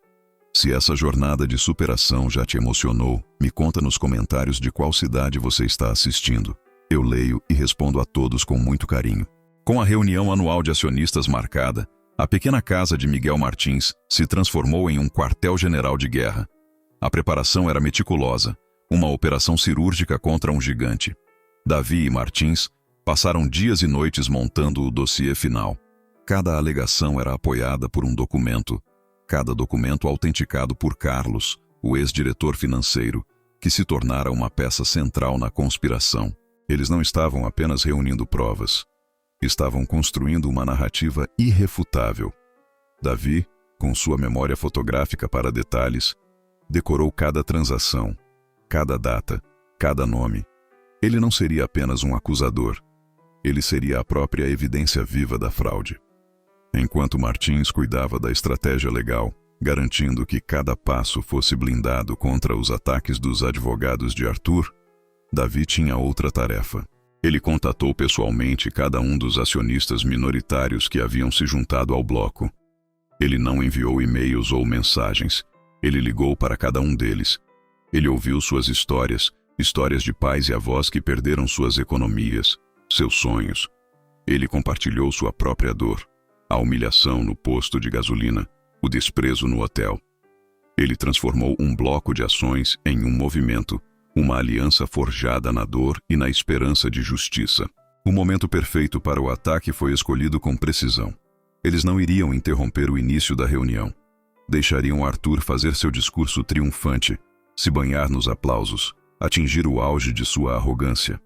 Se essa jornada de superação já te emocionou, me conta nos comentários de qual cidade você está assistindo. Eu leio e respondo a todos com muito carinho. Com a reunião anual de acionistas marcada, a pequena casa de Miguel Martins se transformou em um quartel-general de guerra. A preparação era meticulosa, uma operação cirúrgica contra um gigante. Davi e Martins passaram dias e noites montando o dossiê final. Cada alegação era apoiada por um documento, cada documento autenticado por Carlos, o ex-diretor financeiro, que se tornara uma peça central na conspiração. Eles não estavam apenas reunindo provas. Estavam construindo uma narrativa irrefutável. Davi, com sua memória fotográfica para detalhes, decorou cada transação, cada data, cada nome. Ele não seria apenas um acusador. Ele seria a própria evidência viva da fraude. Enquanto Martins cuidava da estratégia legal, garantindo que cada passo fosse blindado contra os ataques dos advogados de Arthur, Davi tinha outra tarefa. Ele contatou pessoalmente cada um dos acionistas minoritários que haviam se juntado ao bloco. Ele não enviou e-mails ou mensagens. Ele ligou para cada um deles. Ele ouviu suas histórias, histórias de pais e avós que perderam suas economias, seus sonhos. Ele compartilhou sua própria dor. A humilhação no posto de gasolina, o desprezo no hotel. Ele transformou um bloco de ações em um movimento, uma aliança forjada na dor e na esperança de justiça. O momento perfeito para o ataque foi escolhido com precisão. Eles não iriam interromper o início da reunião. Deixariam Arthur fazer seu discurso triunfante, se banhar nos aplausos, atingir o auge de sua arrogância.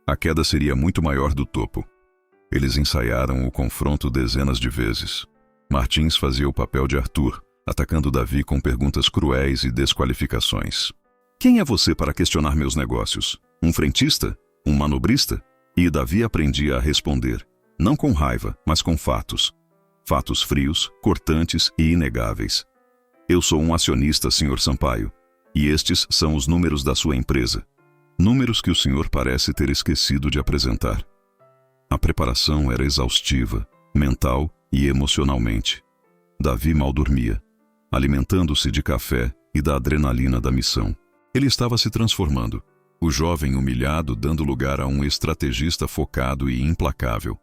A queda seria muito maior do topo. Eles ensaiaram o confronto dezenas de vezes. Martins fazia o papel de Arthur, atacando Davi com perguntas cruéis e desqualificações. Quem é você para questionar meus negócios? Um frentista? Um manobrista? E Davi aprendia a responder, não com raiva, mas com fatos. Fatos frios, cortantes e inegáveis. Eu sou um acionista, Sr. Sampaio, e estes são os números da sua empresa. Números que o senhor parece ter esquecido de apresentar. A preparação era exaustiva, mental e emocionalmente. Davi mal dormia, alimentando-se de café e da adrenalina da missão. Ele estava se transformando, o jovem humilhado dando lugar a um estrategista focado e implacável.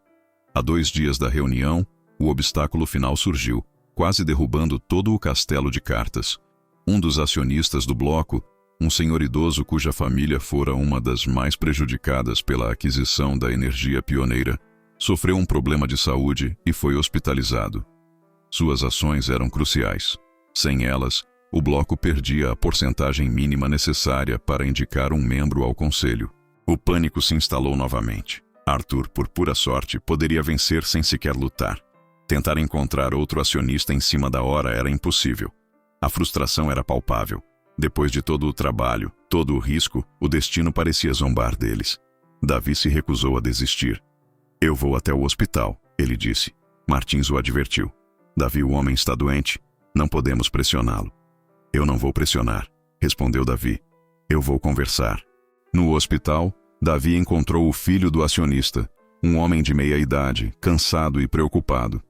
Há 2 dias da reunião, o obstáculo final surgiu, quase derrubando todo o castelo de cartas. Um dos acionistas do bloco, um senhor idoso cuja família fora uma das mais prejudicadas pela aquisição da energia pioneira, sofreu um problema de saúde e foi hospitalizado. Suas ações eram cruciais. Sem elas, o bloco perdia a porcentagem mínima necessária para indicar um membro ao conselho. O pânico se instalou novamente. Arthur, por pura sorte, poderia vencer sem sequer lutar. Tentar encontrar outro acionista em cima da hora era impossível. A frustração era palpável. Depois de todo o trabalho, todo o risco, o destino parecia zombar deles. Davi se recusou a desistir. Eu vou até o hospital, ele disse. Martins o advertiu. Davi, o homem está doente. Não podemos pressioná-lo. Eu não vou pressionar, respondeu Davi. Eu vou conversar. No hospital, Davi encontrou o filho do acionista, um homem de meia idade, cansado e preocupado.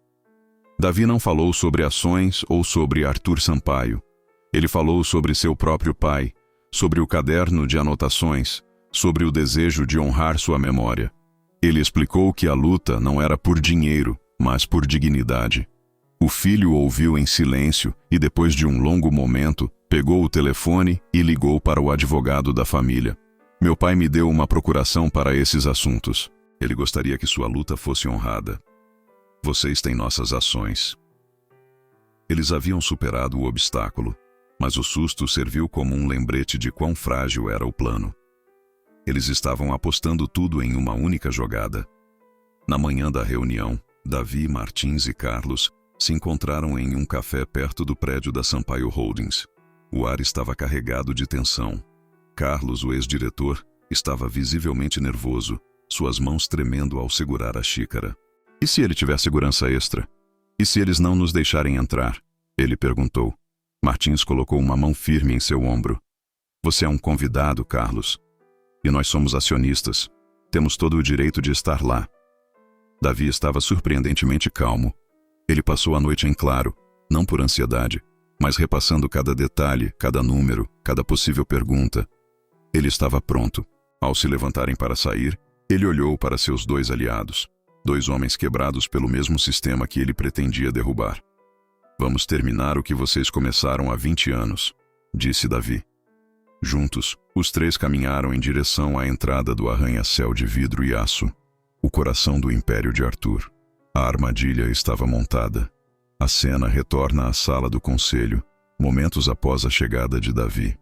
Davi não falou sobre ações ou sobre Arthur Sampaio. Ele falou sobre seu próprio pai, sobre o caderno de anotações, sobre o desejo de honrar sua memória. Ele explicou que a luta não era por dinheiro, mas por dignidade. O filho ouviu em silêncio e, depois de um longo momento, pegou o telefone e ligou para o advogado da família. Meu pai me deu uma procuração para esses assuntos. Ele gostaria que sua luta fosse honrada. Vocês têm nossas ações. Eles haviam superado o obstáculo, mas o susto serviu como um lembrete de quão frágil era o plano. Eles estavam apostando tudo em uma única jogada. Na manhã da reunião, Davi, Martins e Carlos se encontraram em um café perto do prédio da Sampaio Holdings. O ar estava carregado de tensão. Carlos, o ex-diretor, estava visivelmente nervoso, suas mãos tremendo ao segurar a xícara. E se ele tiver segurança extra? E se eles não nos deixarem entrar? Ele perguntou. Martins colocou uma mão firme em seu ombro. Você é um convidado, Carlos. E nós somos acionistas. Temos todo o direito de estar lá. Davi estava surpreendentemente calmo. Ele passou a noite em claro, não por ansiedade, mas repassando cada detalhe, cada número, cada possível pergunta. Ele estava pronto. Ao se levantarem para sair, ele olhou para seus dois aliados, dois homens quebrados pelo mesmo sistema que ele pretendia derrubar. Vamos terminar o que vocês começaram há 20 anos, disse Davi. Juntos, os três caminharam em direção à entrada do arranha-céu de vidro e aço, o coração do Império de Arthur. A armadilha estava montada. A cena retorna à sala do conselho, momentos após a chegada de Davi.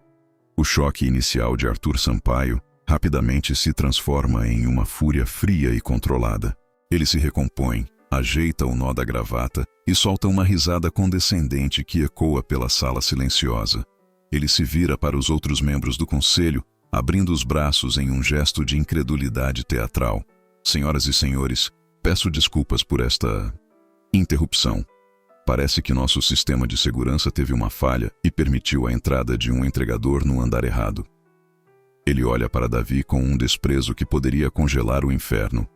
O choque inicial de Arthur Sampaio rapidamente se transforma em uma fúria fria e controlada. Ele se recompõe, ajeita o nó da gravata e solta uma risada condescendente que ecoa pela sala silenciosa. Ele se vira para os outros membros do conselho, abrindo os braços em um gesto de incredulidade teatral. Senhoras e senhores, peço desculpas por esta interrupção. Parece que nosso sistema de segurança teve uma falha e permitiu a entrada de um entregador no andar errado. Ele olha para Davi com um desprezo que poderia congelar o inferno.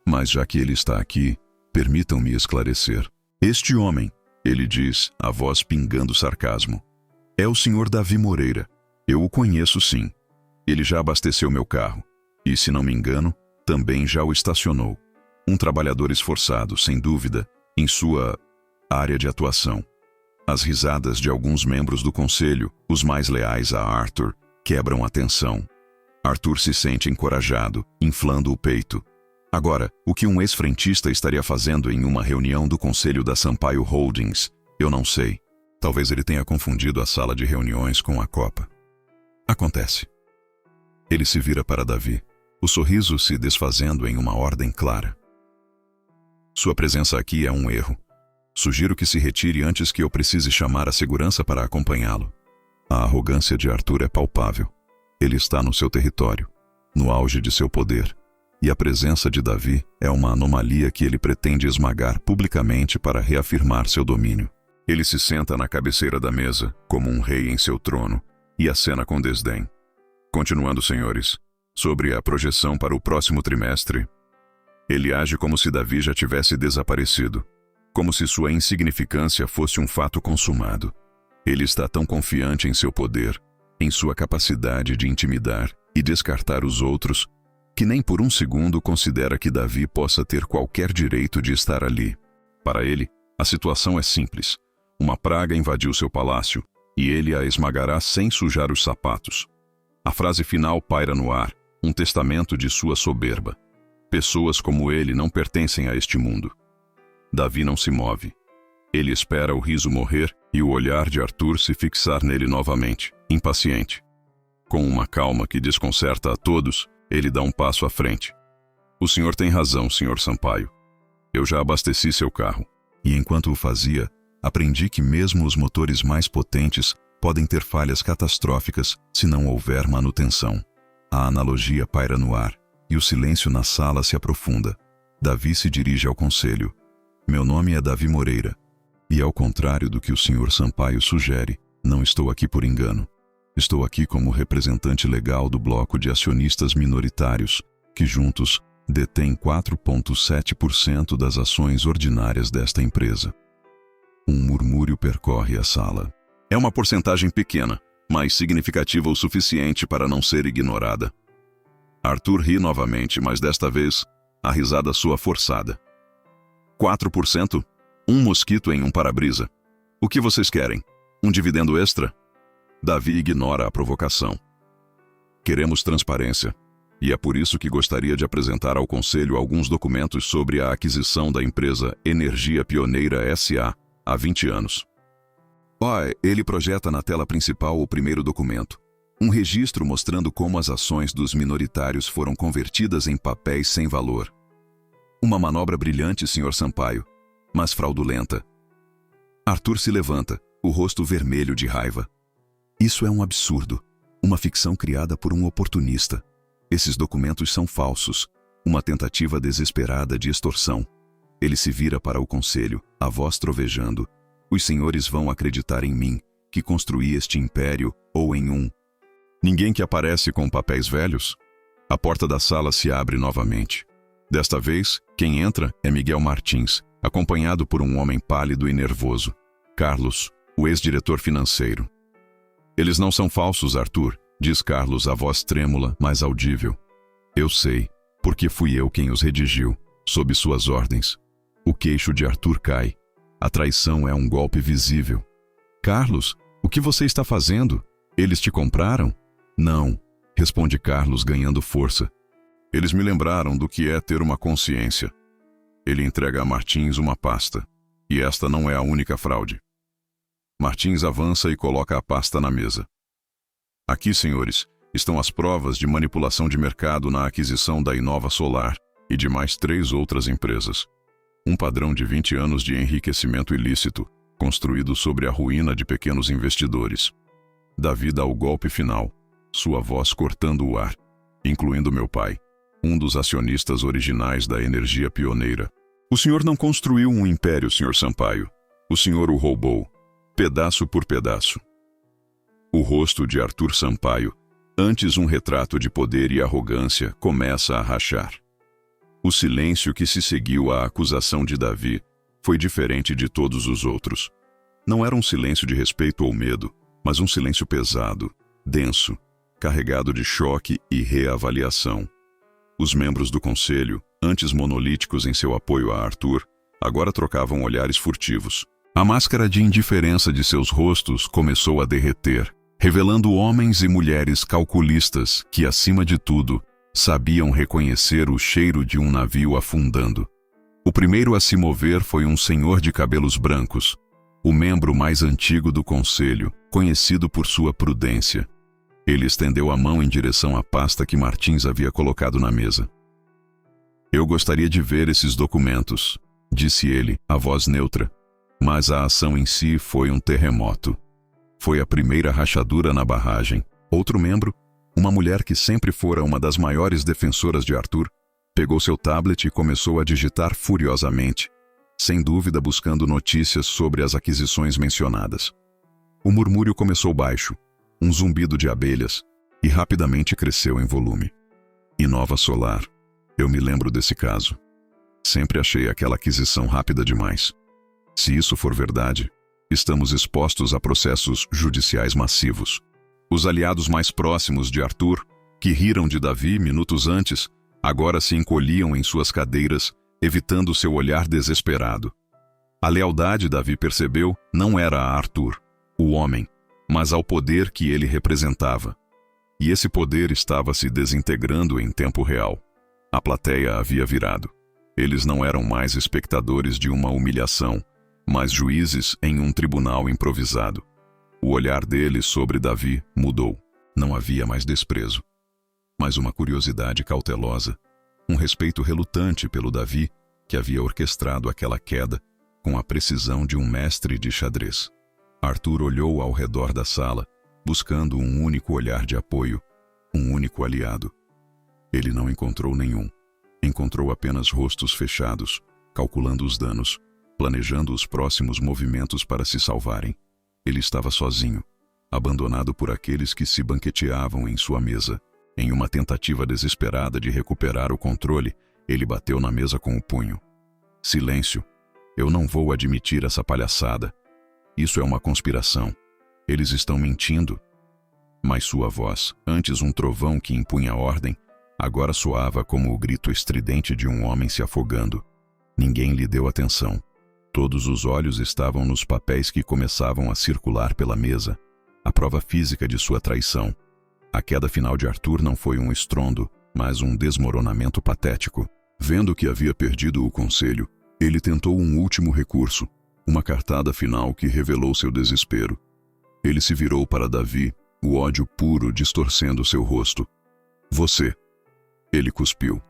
Mas já que ele está aqui, permitam-me esclarecer. Este homem, ele diz, a voz pingando sarcasmo, é o Sr. Davi Moreira. Eu o conheço sim. Ele já abasteceu meu carro. E, se não me engano, também já o estacionou. Um trabalhador esforçado, sem dúvida, em sua área de atuação. As risadas de alguns membros do conselho, os mais leais a Arthur, quebram a tensão. Arthur se sente encorajado, inflando o peito. Agora, o que um ex-frentista estaria fazendo em uma reunião do conselho da Sampaio Holdings? Eu não sei. Talvez ele tenha confundido a sala de reuniões com a copa. Acontece. Ele se vira para Davi, o sorriso se desfazendo em uma ordem clara. Sua presença aqui é um erro. Sugiro que se retire antes que eu precise chamar a segurança para acompanhá-lo. A arrogância de Arthur é palpável. Ele está no seu território, no auge de seu poder. E a presença de Davi é uma anomalia que ele pretende esmagar publicamente para reafirmar seu domínio. Ele se senta na cabeceira da mesa, como um rei em seu trono, e acena com desdém. Continuando, senhores, sobre a projeção para o próximo trimestre, ele age como se Davi já tivesse desaparecido, como se sua insignificância fosse um fato consumado. Ele está tão confiante em seu poder, em sua capacidade de intimidar e descartar os outros, que nem por um segundo considera que Davi possa ter qualquer direito de estar ali. Para ele, a situação é simples. Uma praga invadiu seu palácio, e ele a esmagará sem sujar os sapatos. A frase final paira no ar, um testamento de sua soberba. Pessoas como ele não pertencem a este mundo. Davi não se move. Ele espera o riso morrer e o olhar de Arthur se fixar nele novamente, impaciente. Com uma calma que desconcerta a todos, ele dá um passo à frente. O senhor tem razão, Sr. Sampaio. Eu já abasteci seu carro. E enquanto o fazia, aprendi que mesmo os motores mais potentes podem ter falhas catastróficas se não houver manutenção. A analogia paira no ar, e o silêncio na sala se aprofunda. Davi se dirige ao conselho. Meu nome é Davi Moreira. E ao contrário do que o Sr. Sampaio sugere, não estou aqui por engano. Estou aqui como representante legal do bloco de acionistas minoritários, que juntos detêm 4,7% das ações ordinárias desta empresa. Um murmúrio percorre a sala. É uma porcentagem pequena, mas significativa o suficiente para não ser ignorada. Arthur ri novamente, mas desta vez, a risada soa forçada. 4%? Um mosquito em um para-brisa. O que vocês querem? Um dividendo extra? Davi ignora a provocação. Queremos transparência, e é por isso que gostaria de apresentar ao Conselho alguns documentos sobre a aquisição da empresa Energia Pioneira S.A. há 20 anos. Ele projeta na tela principal o primeiro documento, um registro mostrando como as ações dos minoritários foram convertidas em papéis sem valor. Uma manobra brilhante, Sr. Sampaio, mas fraudulenta. Arthur se levanta, o rosto vermelho de raiva. Isso é um absurdo. Uma ficção criada por um oportunista. Esses documentos são falsos. Uma tentativa desesperada de extorsão. Ele se vira para o conselho, a voz trovejando. Os senhores vão acreditar em mim, que construí este império, ou em um... Ninguém que aparece com papéis velhos? A porta da sala se abre novamente. Desta vez, quem entra é Miguel Martins, acompanhado por um homem pálido e nervoso. Carlos, o ex-diretor financeiro. Eles não são falsos, Arthur, diz Carlos, a voz trêmula, mas audível. Eu sei, porque fui eu quem os redigiu, sob suas ordens. O queixo de Arthur cai. A traição é um golpe visível. Carlos, o que você está fazendo? Eles te compraram? Não, responde Carlos, ganhando força. Eles me lembraram do que é ter uma consciência. Ele entrega a Martins uma pasta. E esta não é a única fraude. Martins avança e coloca a pasta na mesa. Aqui, senhores, estão as provas de manipulação de mercado na aquisição da Inova Solar e de mais 3 outras empresas. Um padrão de 20 anos de enriquecimento ilícito, construído sobre a ruína de pequenos investidores. Davi dá o golpe final, sua voz cortando o ar, incluindo meu pai, um dos acionistas originais da energia pioneira. O senhor não construiu um império, Sr. Sampaio. O senhor o roubou, pedaço por pedaço. O rosto de Arthur Sampaio, antes um retrato de poder e arrogância, começa a rachar. O silêncio que se seguiu à acusação de Davi foi diferente de todos os outros. Não era um silêncio de respeito ou medo, mas um silêncio pesado, denso, carregado de choque e reavaliação. Os membros do conselho, antes monolíticos em seu apoio a Arthur, agora trocavam olhares furtivos. A máscara de indiferença de seus rostos começou a derreter, revelando homens e mulheres calculistas que, acima de tudo, sabiam reconhecer o cheiro de um navio afundando. O primeiro a se mover foi um senhor de cabelos brancos, o membro mais antigo do conselho, conhecido por sua prudência. Ele estendeu a mão em direção à pasta que Martins havia colocado na mesa. Eu gostaria de ver esses documentos, disse ele, a voz neutra. Mas a ação em si foi um terremoto. Foi a primeira rachadura na barragem. Outro membro, uma mulher que sempre fora uma das maiores defensoras de Arthur, pegou seu tablet e começou a digitar furiosamente, sem dúvida buscando notícias sobre as aquisições mencionadas. O murmúrio começou baixo, um zumbido de abelhas, e rapidamente cresceu em volume. Inova Solar. Eu me lembro desse caso. Sempre achei aquela aquisição rápida demais. Se isso for verdade, estamos expostos a processos judiciais massivos. Os aliados mais próximos de Arthur, que riram de Davi minutos antes, agora se encolhiam em suas cadeiras, evitando seu olhar desesperado. A lealdade, Davi percebeu, não era a Arthur, o homem, mas ao poder que ele representava. E esse poder estava se desintegrando em tempo real. A plateia havia virado. Eles não eram mais espectadores de uma humilhação, mas juízes em um tribunal improvisado. O olhar deles sobre Davi mudou. Não havia mais desprezo, mas uma curiosidade cautelosa, um respeito relutante pelo Davi, que havia orquestrado aquela queda com a precisão de um mestre de xadrez. Arthur olhou ao redor da sala, buscando um único olhar de apoio, um único aliado. Ele não encontrou nenhum. Encontrou apenas rostos fechados, calculando os danos, planejando os próximos movimentos para se salvarem. Ele estava sozinho, abandonado por aqueles que se banqueteavam em sua mesa. Em uma tentativa desesperada de recuperar o controle, ele bateu na mesa com o punho. Silêncio. Eu não vou admitir essa palhaçada. Isso é uma conspiração. Eles estão mentindo. Mas sua voz, antes um trovão que impunha ordem, agora soava como o grito estridente de um homem se afogando. Ninguém lhe deu atenção. Todos os olhos estavam nos papéis que começavam a circular pela mesa, a prova física de sua traição. A queda final de Arthur não foi um estrondo, mas um desmoronamento patético. Vendo que havia perdido o conselho, ele tentou um último recurso, uma cartada final que revelou seu desespero. Ele se virou para Davi, o ódio puro distorcendo seu rosto. Você. Ele cuspiu.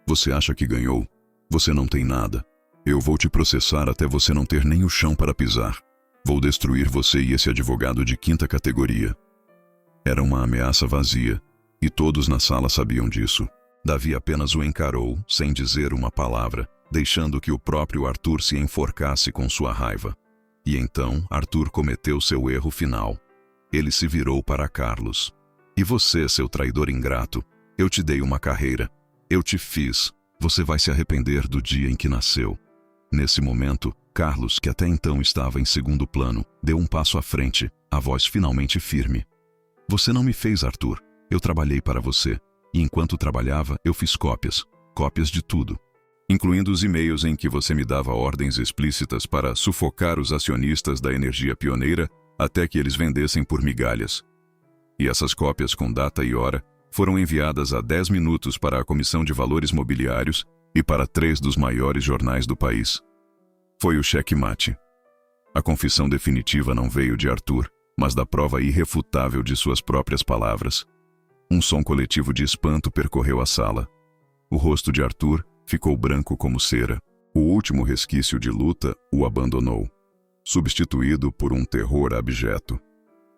Você acha que ganhou? Você não tem nada. Eu vou te processar até você não ter nem o chão para pisar. Vou destruir você e esse advogado de 5ª categoria. Era uma ameaça vazia, e todos na sala sabiam disso. Davi apenas o encarou, sem dizer uma palavra, deixando que o próprio Arthur se enforcasse com sua raiva. E então Arthur cometeu seu erro final. Ele se virou para Carlos. E você, seu traidor ingrato, eu te dei uma carreira. Eu te fiz. Você vai se arrepender do dia em que nasceu. Nesse momento, Carlos, que até então estava em segundo plano, deu um passo à frente, a voz finalmente firme. Você não me fez, Arthur. Eu trabalhei para você. E enquanto trabalhava, eu fiz cópias de tudo. Incluindo os e-mails em que você me dava ordens explícitas para sufocar os acionistas da energia pioneira até que eles vendessem por migalhas. E essas cópias com data e hora foram enviadas há 10 minutos para a Comissão de Valores Mobiliários e para 3 dos maiores jornais do país. Foi o checkmate. A confissão definitiva não veio de Arthur, mas da prova irrefutável de suas próprias palavras. Um som coletivo de espanto percorreu a sala. O rosto de Arthur ficou branco como cera. O último resquício de luta o abandonou, substituído por um terror abjeto.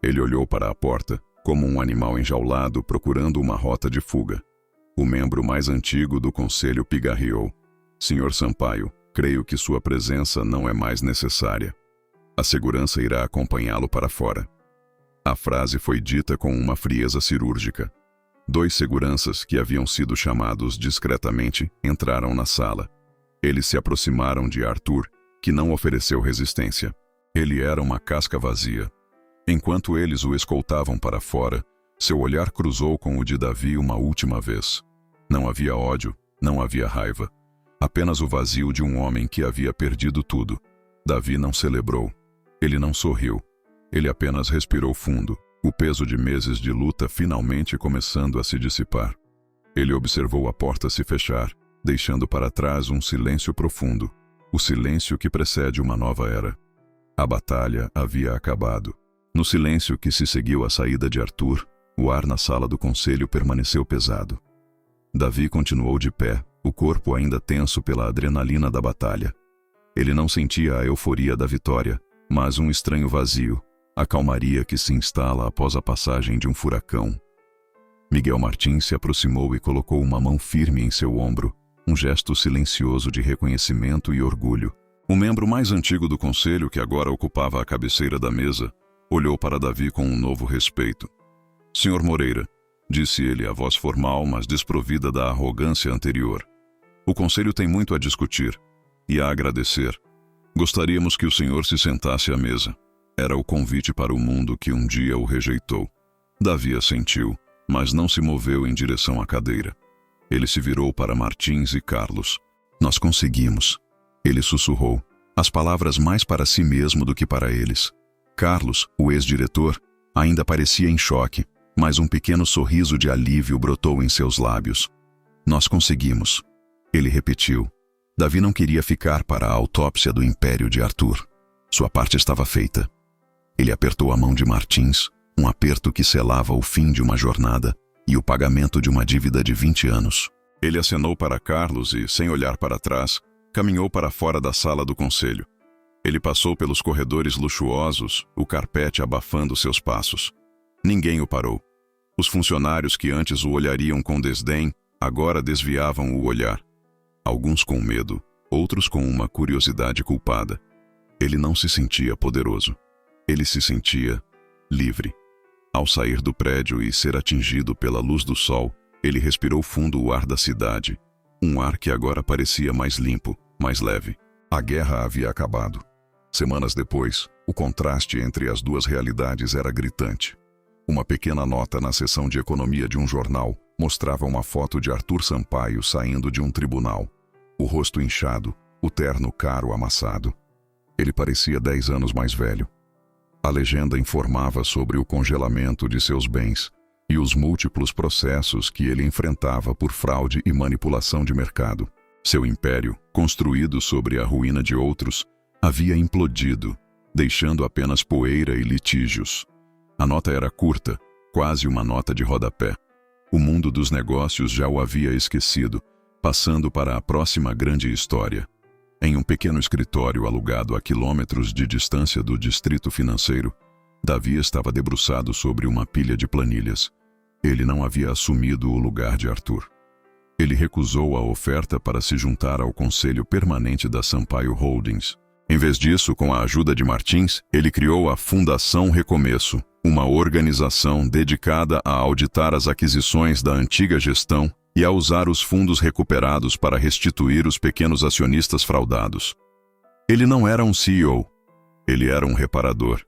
Ele olhou para a porta, como um animal enjaulado procurando uma rota de fuga. O membro mais antigo do conselho pigarreou. Senhor Sampaio, creio que sua presença não é mais necessária. A segurança irá acompanhá-lo para fora. A frase foi dita com uma frieza cirúrgica. 2 seguranças que haviam sido chamados discretamente entraram na sala. Eles se aproximaram de Arthur, que não ofereceu resistência. Ele era uma casca vazia. Enquanto eles o escoltavam para fora, seu olhar cruzou com o de Davi uma última vez. Não havia ódio, não havia raiva. Apenas o vazio de um homem que havia perdido tudo. Davi não celebrou. Ele não sorriu. Ele apenas respirou fundo, o peso de meses de luta finalmente começando a se dissipar. Ele observou a porta se fechar, deixando para trás um silêncio profundo, o silêncio que precede uma nova era. A batalha havia acabado. No silêncio que se seguiu à saída de Arthur, o ar na sala do conselho permaneceu pesado. Davi continuou de pé, o corpo ainda tenso pela adrenalina da batalha. Ele não sentia a euforia da vitória, mas um estranho vazio, a calmaria que se instala após a passagem de um furacão. Miguel Martins se aproximou e colocou uma mão firme em seu ombro, um gesto silencioso de reconhecimento e orgulho. O membro mais antigo do conselho, que agora ocupava a cabeceira da mesa, olhou para Davi com um novo respeito. Senhor Moreira, disse ele, a voz formal, mas desprovida da arrogância anterior. O conselho tem muito a discutir e a agradecer. Gostaríamos que o senhor se sentasse à mesa. Era o convite para o mundo que um dia o rejeitou. Davi assentiu, mas não se moveu em direção à cadeira. Ele se virou para Martins e Carlos. Nós conseguimos. Ele sussurrou, as palavras mais para si mesmo do que para eles. Carlos, o ex-diretor, ainda parecia em choque, mas um pequeno sorriso de alívio brotou em seus lábios. Nós conseguimos. Ele repetiu. Davi não queria ficar para a autópsia do império de Arthur. Sua parte estava feita. Ele apertou a mão de Martins, um aperto que selava o fim de uma jornada e o pagamento de uma dívida de 20 anos. Ele acenou para Carlos e, sem olhar para trás, caminhou para fora da sala do conselho. Ele passou pelos corredores luxuosos, o carpete abafando seus passos. Ninguém o parou. Os funcionários que antes o olhariam com desdém, agora desviavam o olhar. Alguns com medo, outros com uma curiosidade culpada. Ele não se sentia poderoso. Ele se sentia livre. Ao sair do prédio e ser atingido pela luz do sol, ele respirou fundo o ar da cidade. Um ar que agora parecia mais limpo, mais leve. A guerra havia acabado. Semanas depois, o contraste entre as duas realidades era gritante. Uma pequena nota na seção de economia de um jornal mostrava uma foto de Arthur Sampaio saindo de um tribunal. O rosto inchado, o terno caro amassado. Ele parecia 10 anos mais velho. A legenda informava sobre o congelamento de seus bens e os múltiplos processos que ele enfrentava por fraude e manipulação de mercado. Seu império, construído sobre a ruína de outros, havia implodido, deixando apenas poeira e litígios. A nota era curta, quase uma nota de rodapé. O mundo dos negócios já o havia esquecido, passando para a próxima grande história. Em um pequeno escritório alugado a quilômetros de distância do distrito financeiro, Davi estava debruçado sobre uma pilha de planilhas. Ele não havia assumido o lugar de Arthur. Ele recusou a oferta para se juntar ao conselho permanente da Sampaio Holdings. Em vez disso, com a ajuda de Martins, ele criou a Fundação Recomeço, uma organização dedicada a auditar as aquisições da antiga gestão e a usar os fundos recuperados para restituir os pequenos acionistas fraudados. Ele não era um CEO, ele era um reparador.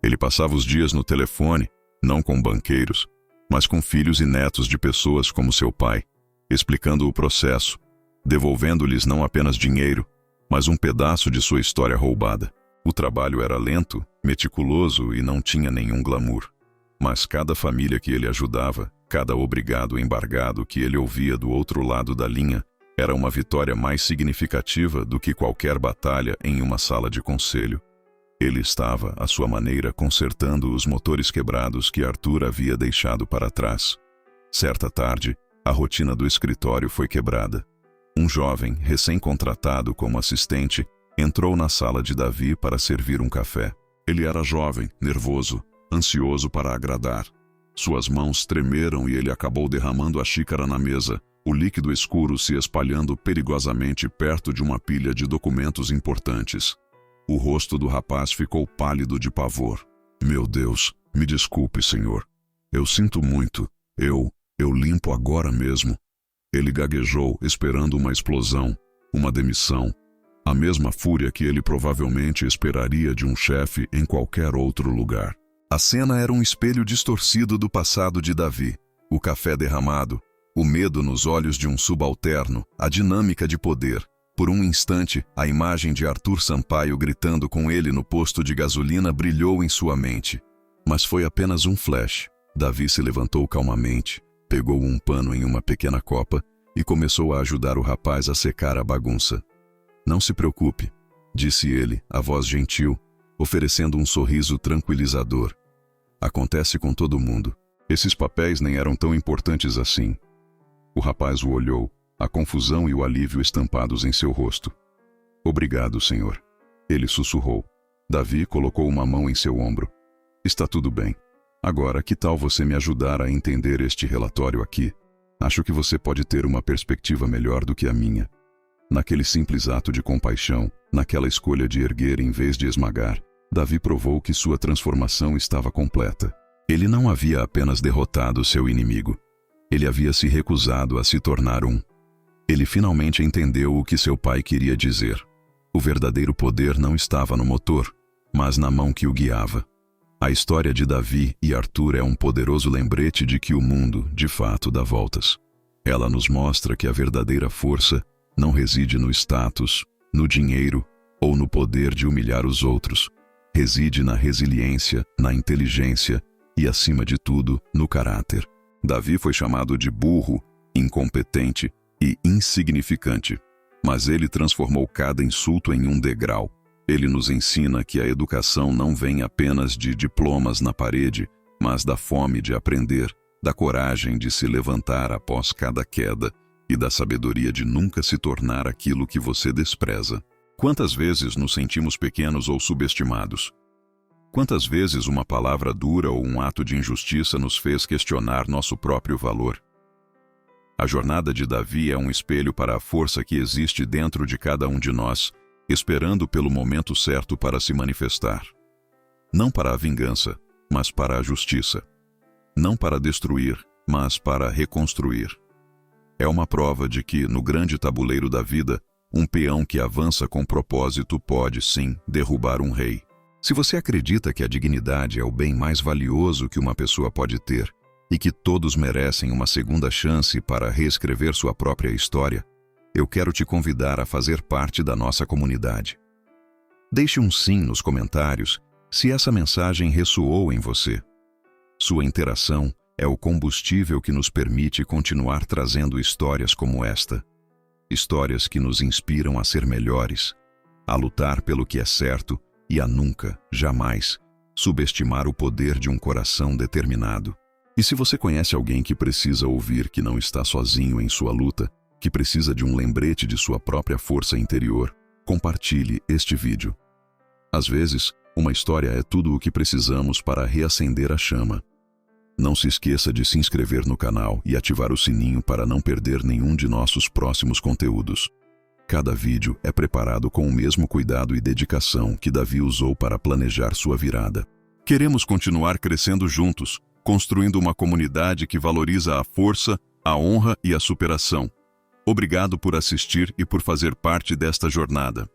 Ele passava os dias no telefone, não com banqueiros, mas com filhos e netos de pessoas como seu pai, explicando o processo, devolvendo-lhes não apenas dinheiro, mas um pedaço de sua história roubada. O trabalho era lento, meticuloso e não tinha nenhum glamour. Mas cada família que ele ajudava, cada obrigado embargado que ele ouvia do outro lado da linha, era uma vitória mais significativa do que qualquer batalha em uma sala de conselho. Ele estava, à sua maneira, consertando os motores quebrados que Arthur havia deixado para trás. Certa tarde, a rotina do escritório foi quebrada. Um jovem, recém-contratado como assistente, entrou na sala de Davi para servir um café. Ele era jovem, nervoso, ansioso para agradar. Suas mãos tremeram e ele acabou derramando a xícara na mesa, o líquido escuro se espalhando perigosamente perto de uma pilha de documentos importantes. O rosto do rapaz ficou pálido de pavor. Meu Deus, me desculpe, senhor. Eu sinto muito. Eu limpo agora mesmo. Ele gaguejou, esperando uma explosão, uma demissão. A mesma fúria que ele provavelmente esperaria de um chefe em qualquer outro lugar. A cena era um espelho distorcido do passado de Davi. O café derramado, o medo nos olhos de um subalterno, a dinâmica de poder. Por um instante, a imagem de Arthur Sampaio gritando com ele no posto de gasolina brilhou em sua mente. Mas foi apenas um flash. Davi se levantou calmamente, pegou um pano em uma pequena copa e começou a ajudar o rapaz a secar a bagunça. Não se preocupe, disse ele, a voz gentil, oferecendo um sorriso tranquilizador. Acontece com todo mundo. Esses papéis nem eram tão importantes assim. O rapaz o olhou, a confusão e o alívio estampados em seu rosto. Obrigado, senhor. Ele sussurrou. Davi colocou uma mão em seu ombro. Está tudo bem. Agora, que tal você me ajudar a entender este relatório aqui? Acho que você pode ter uma perspectiva melhor do que a minha. Naquele simples ato de compaixão, naquela escolha de erguer em vez de esmagar, Davi provou que sua transformação estava completa. Ele não havia apenas derrotado seu inimigo. Ele havia se recusado a se tornar um. Ele finalmente entendeu o que seu pai queria dizer. O verdadeiro poder não estava no motor, mas na mão que o guiava. A história de Davi e Arthur é um poderoso lembrete de que o mundo, de fato, dá voltas. Ela nos mostra que a verdadeira força não reside no status, no dinheiro ou no poder de humilhar os outros. Reside na resiliência, na inteligência e, acima de tudo, no caráter. Davi foi chamado de burro, incompetente e insignificante, mas ele transformou cada insulto em um degrau. Ele nos ensina que a educação não vem apenas de diplomas na parede, mas da fome de aprender, da coragem de se levantar após cada queda e da sabedoria de nunca se tornar aquilo que você despreza. Quantas vezes nos sentimos pequenos ou subestimados? Quantas vezes uma palavra dura ou um ato de injustiça nos fez questionar nosso próprio valor? A jornada de Davi é um espelho para a força que existe dentro de cada um de nós, esperando pelo momento certo para se manifestar. Não para a vingança, mas para a justiça. Não para destruir, mas para reconstruir. É uma prova de que, no grande tabuleiro da vida, um peão que avança com propósito pode, sim, derrubar um rei. Se você acredita que a dignidade é o bem mais valioso que uma pessoa pode ter, e que todos merecem uma segunda chance para reescrever sua própria história, eu quero te convidar a fazer parte da nossa comunidade. Deixe um sim nos comentários se essa mensagem ressoou em você. Sua interação é o combustível que nos permite continuar trazendo histórias como esta. Histórias que nos inspiram a ser melhores, a lutar pelo que é certo e a nunca, jamais, subestimar o poder de um coração determinado. E se você conhece alguém que precisa ouvir que não está sozinho em sua luta, que precisa de um lembrete de sua própria força interior, compartilhe este vídeo. Às vezes, Uma história é tudo o que precisamos para reacender a chama. Não se esqueça de se inscrever no canal e ativar o sininho para não perder nenhum de nossos próximos conteúdos. Cada vídeo é preparado com o mesmo cuidado e dedicação que Davi usou para planejar sua virada. Queremos continuar crescendo juntos, construindo uma comunidade que valoriza a força, a honra e a superação. Obrigado por assistir e por fazer parte desta jornada.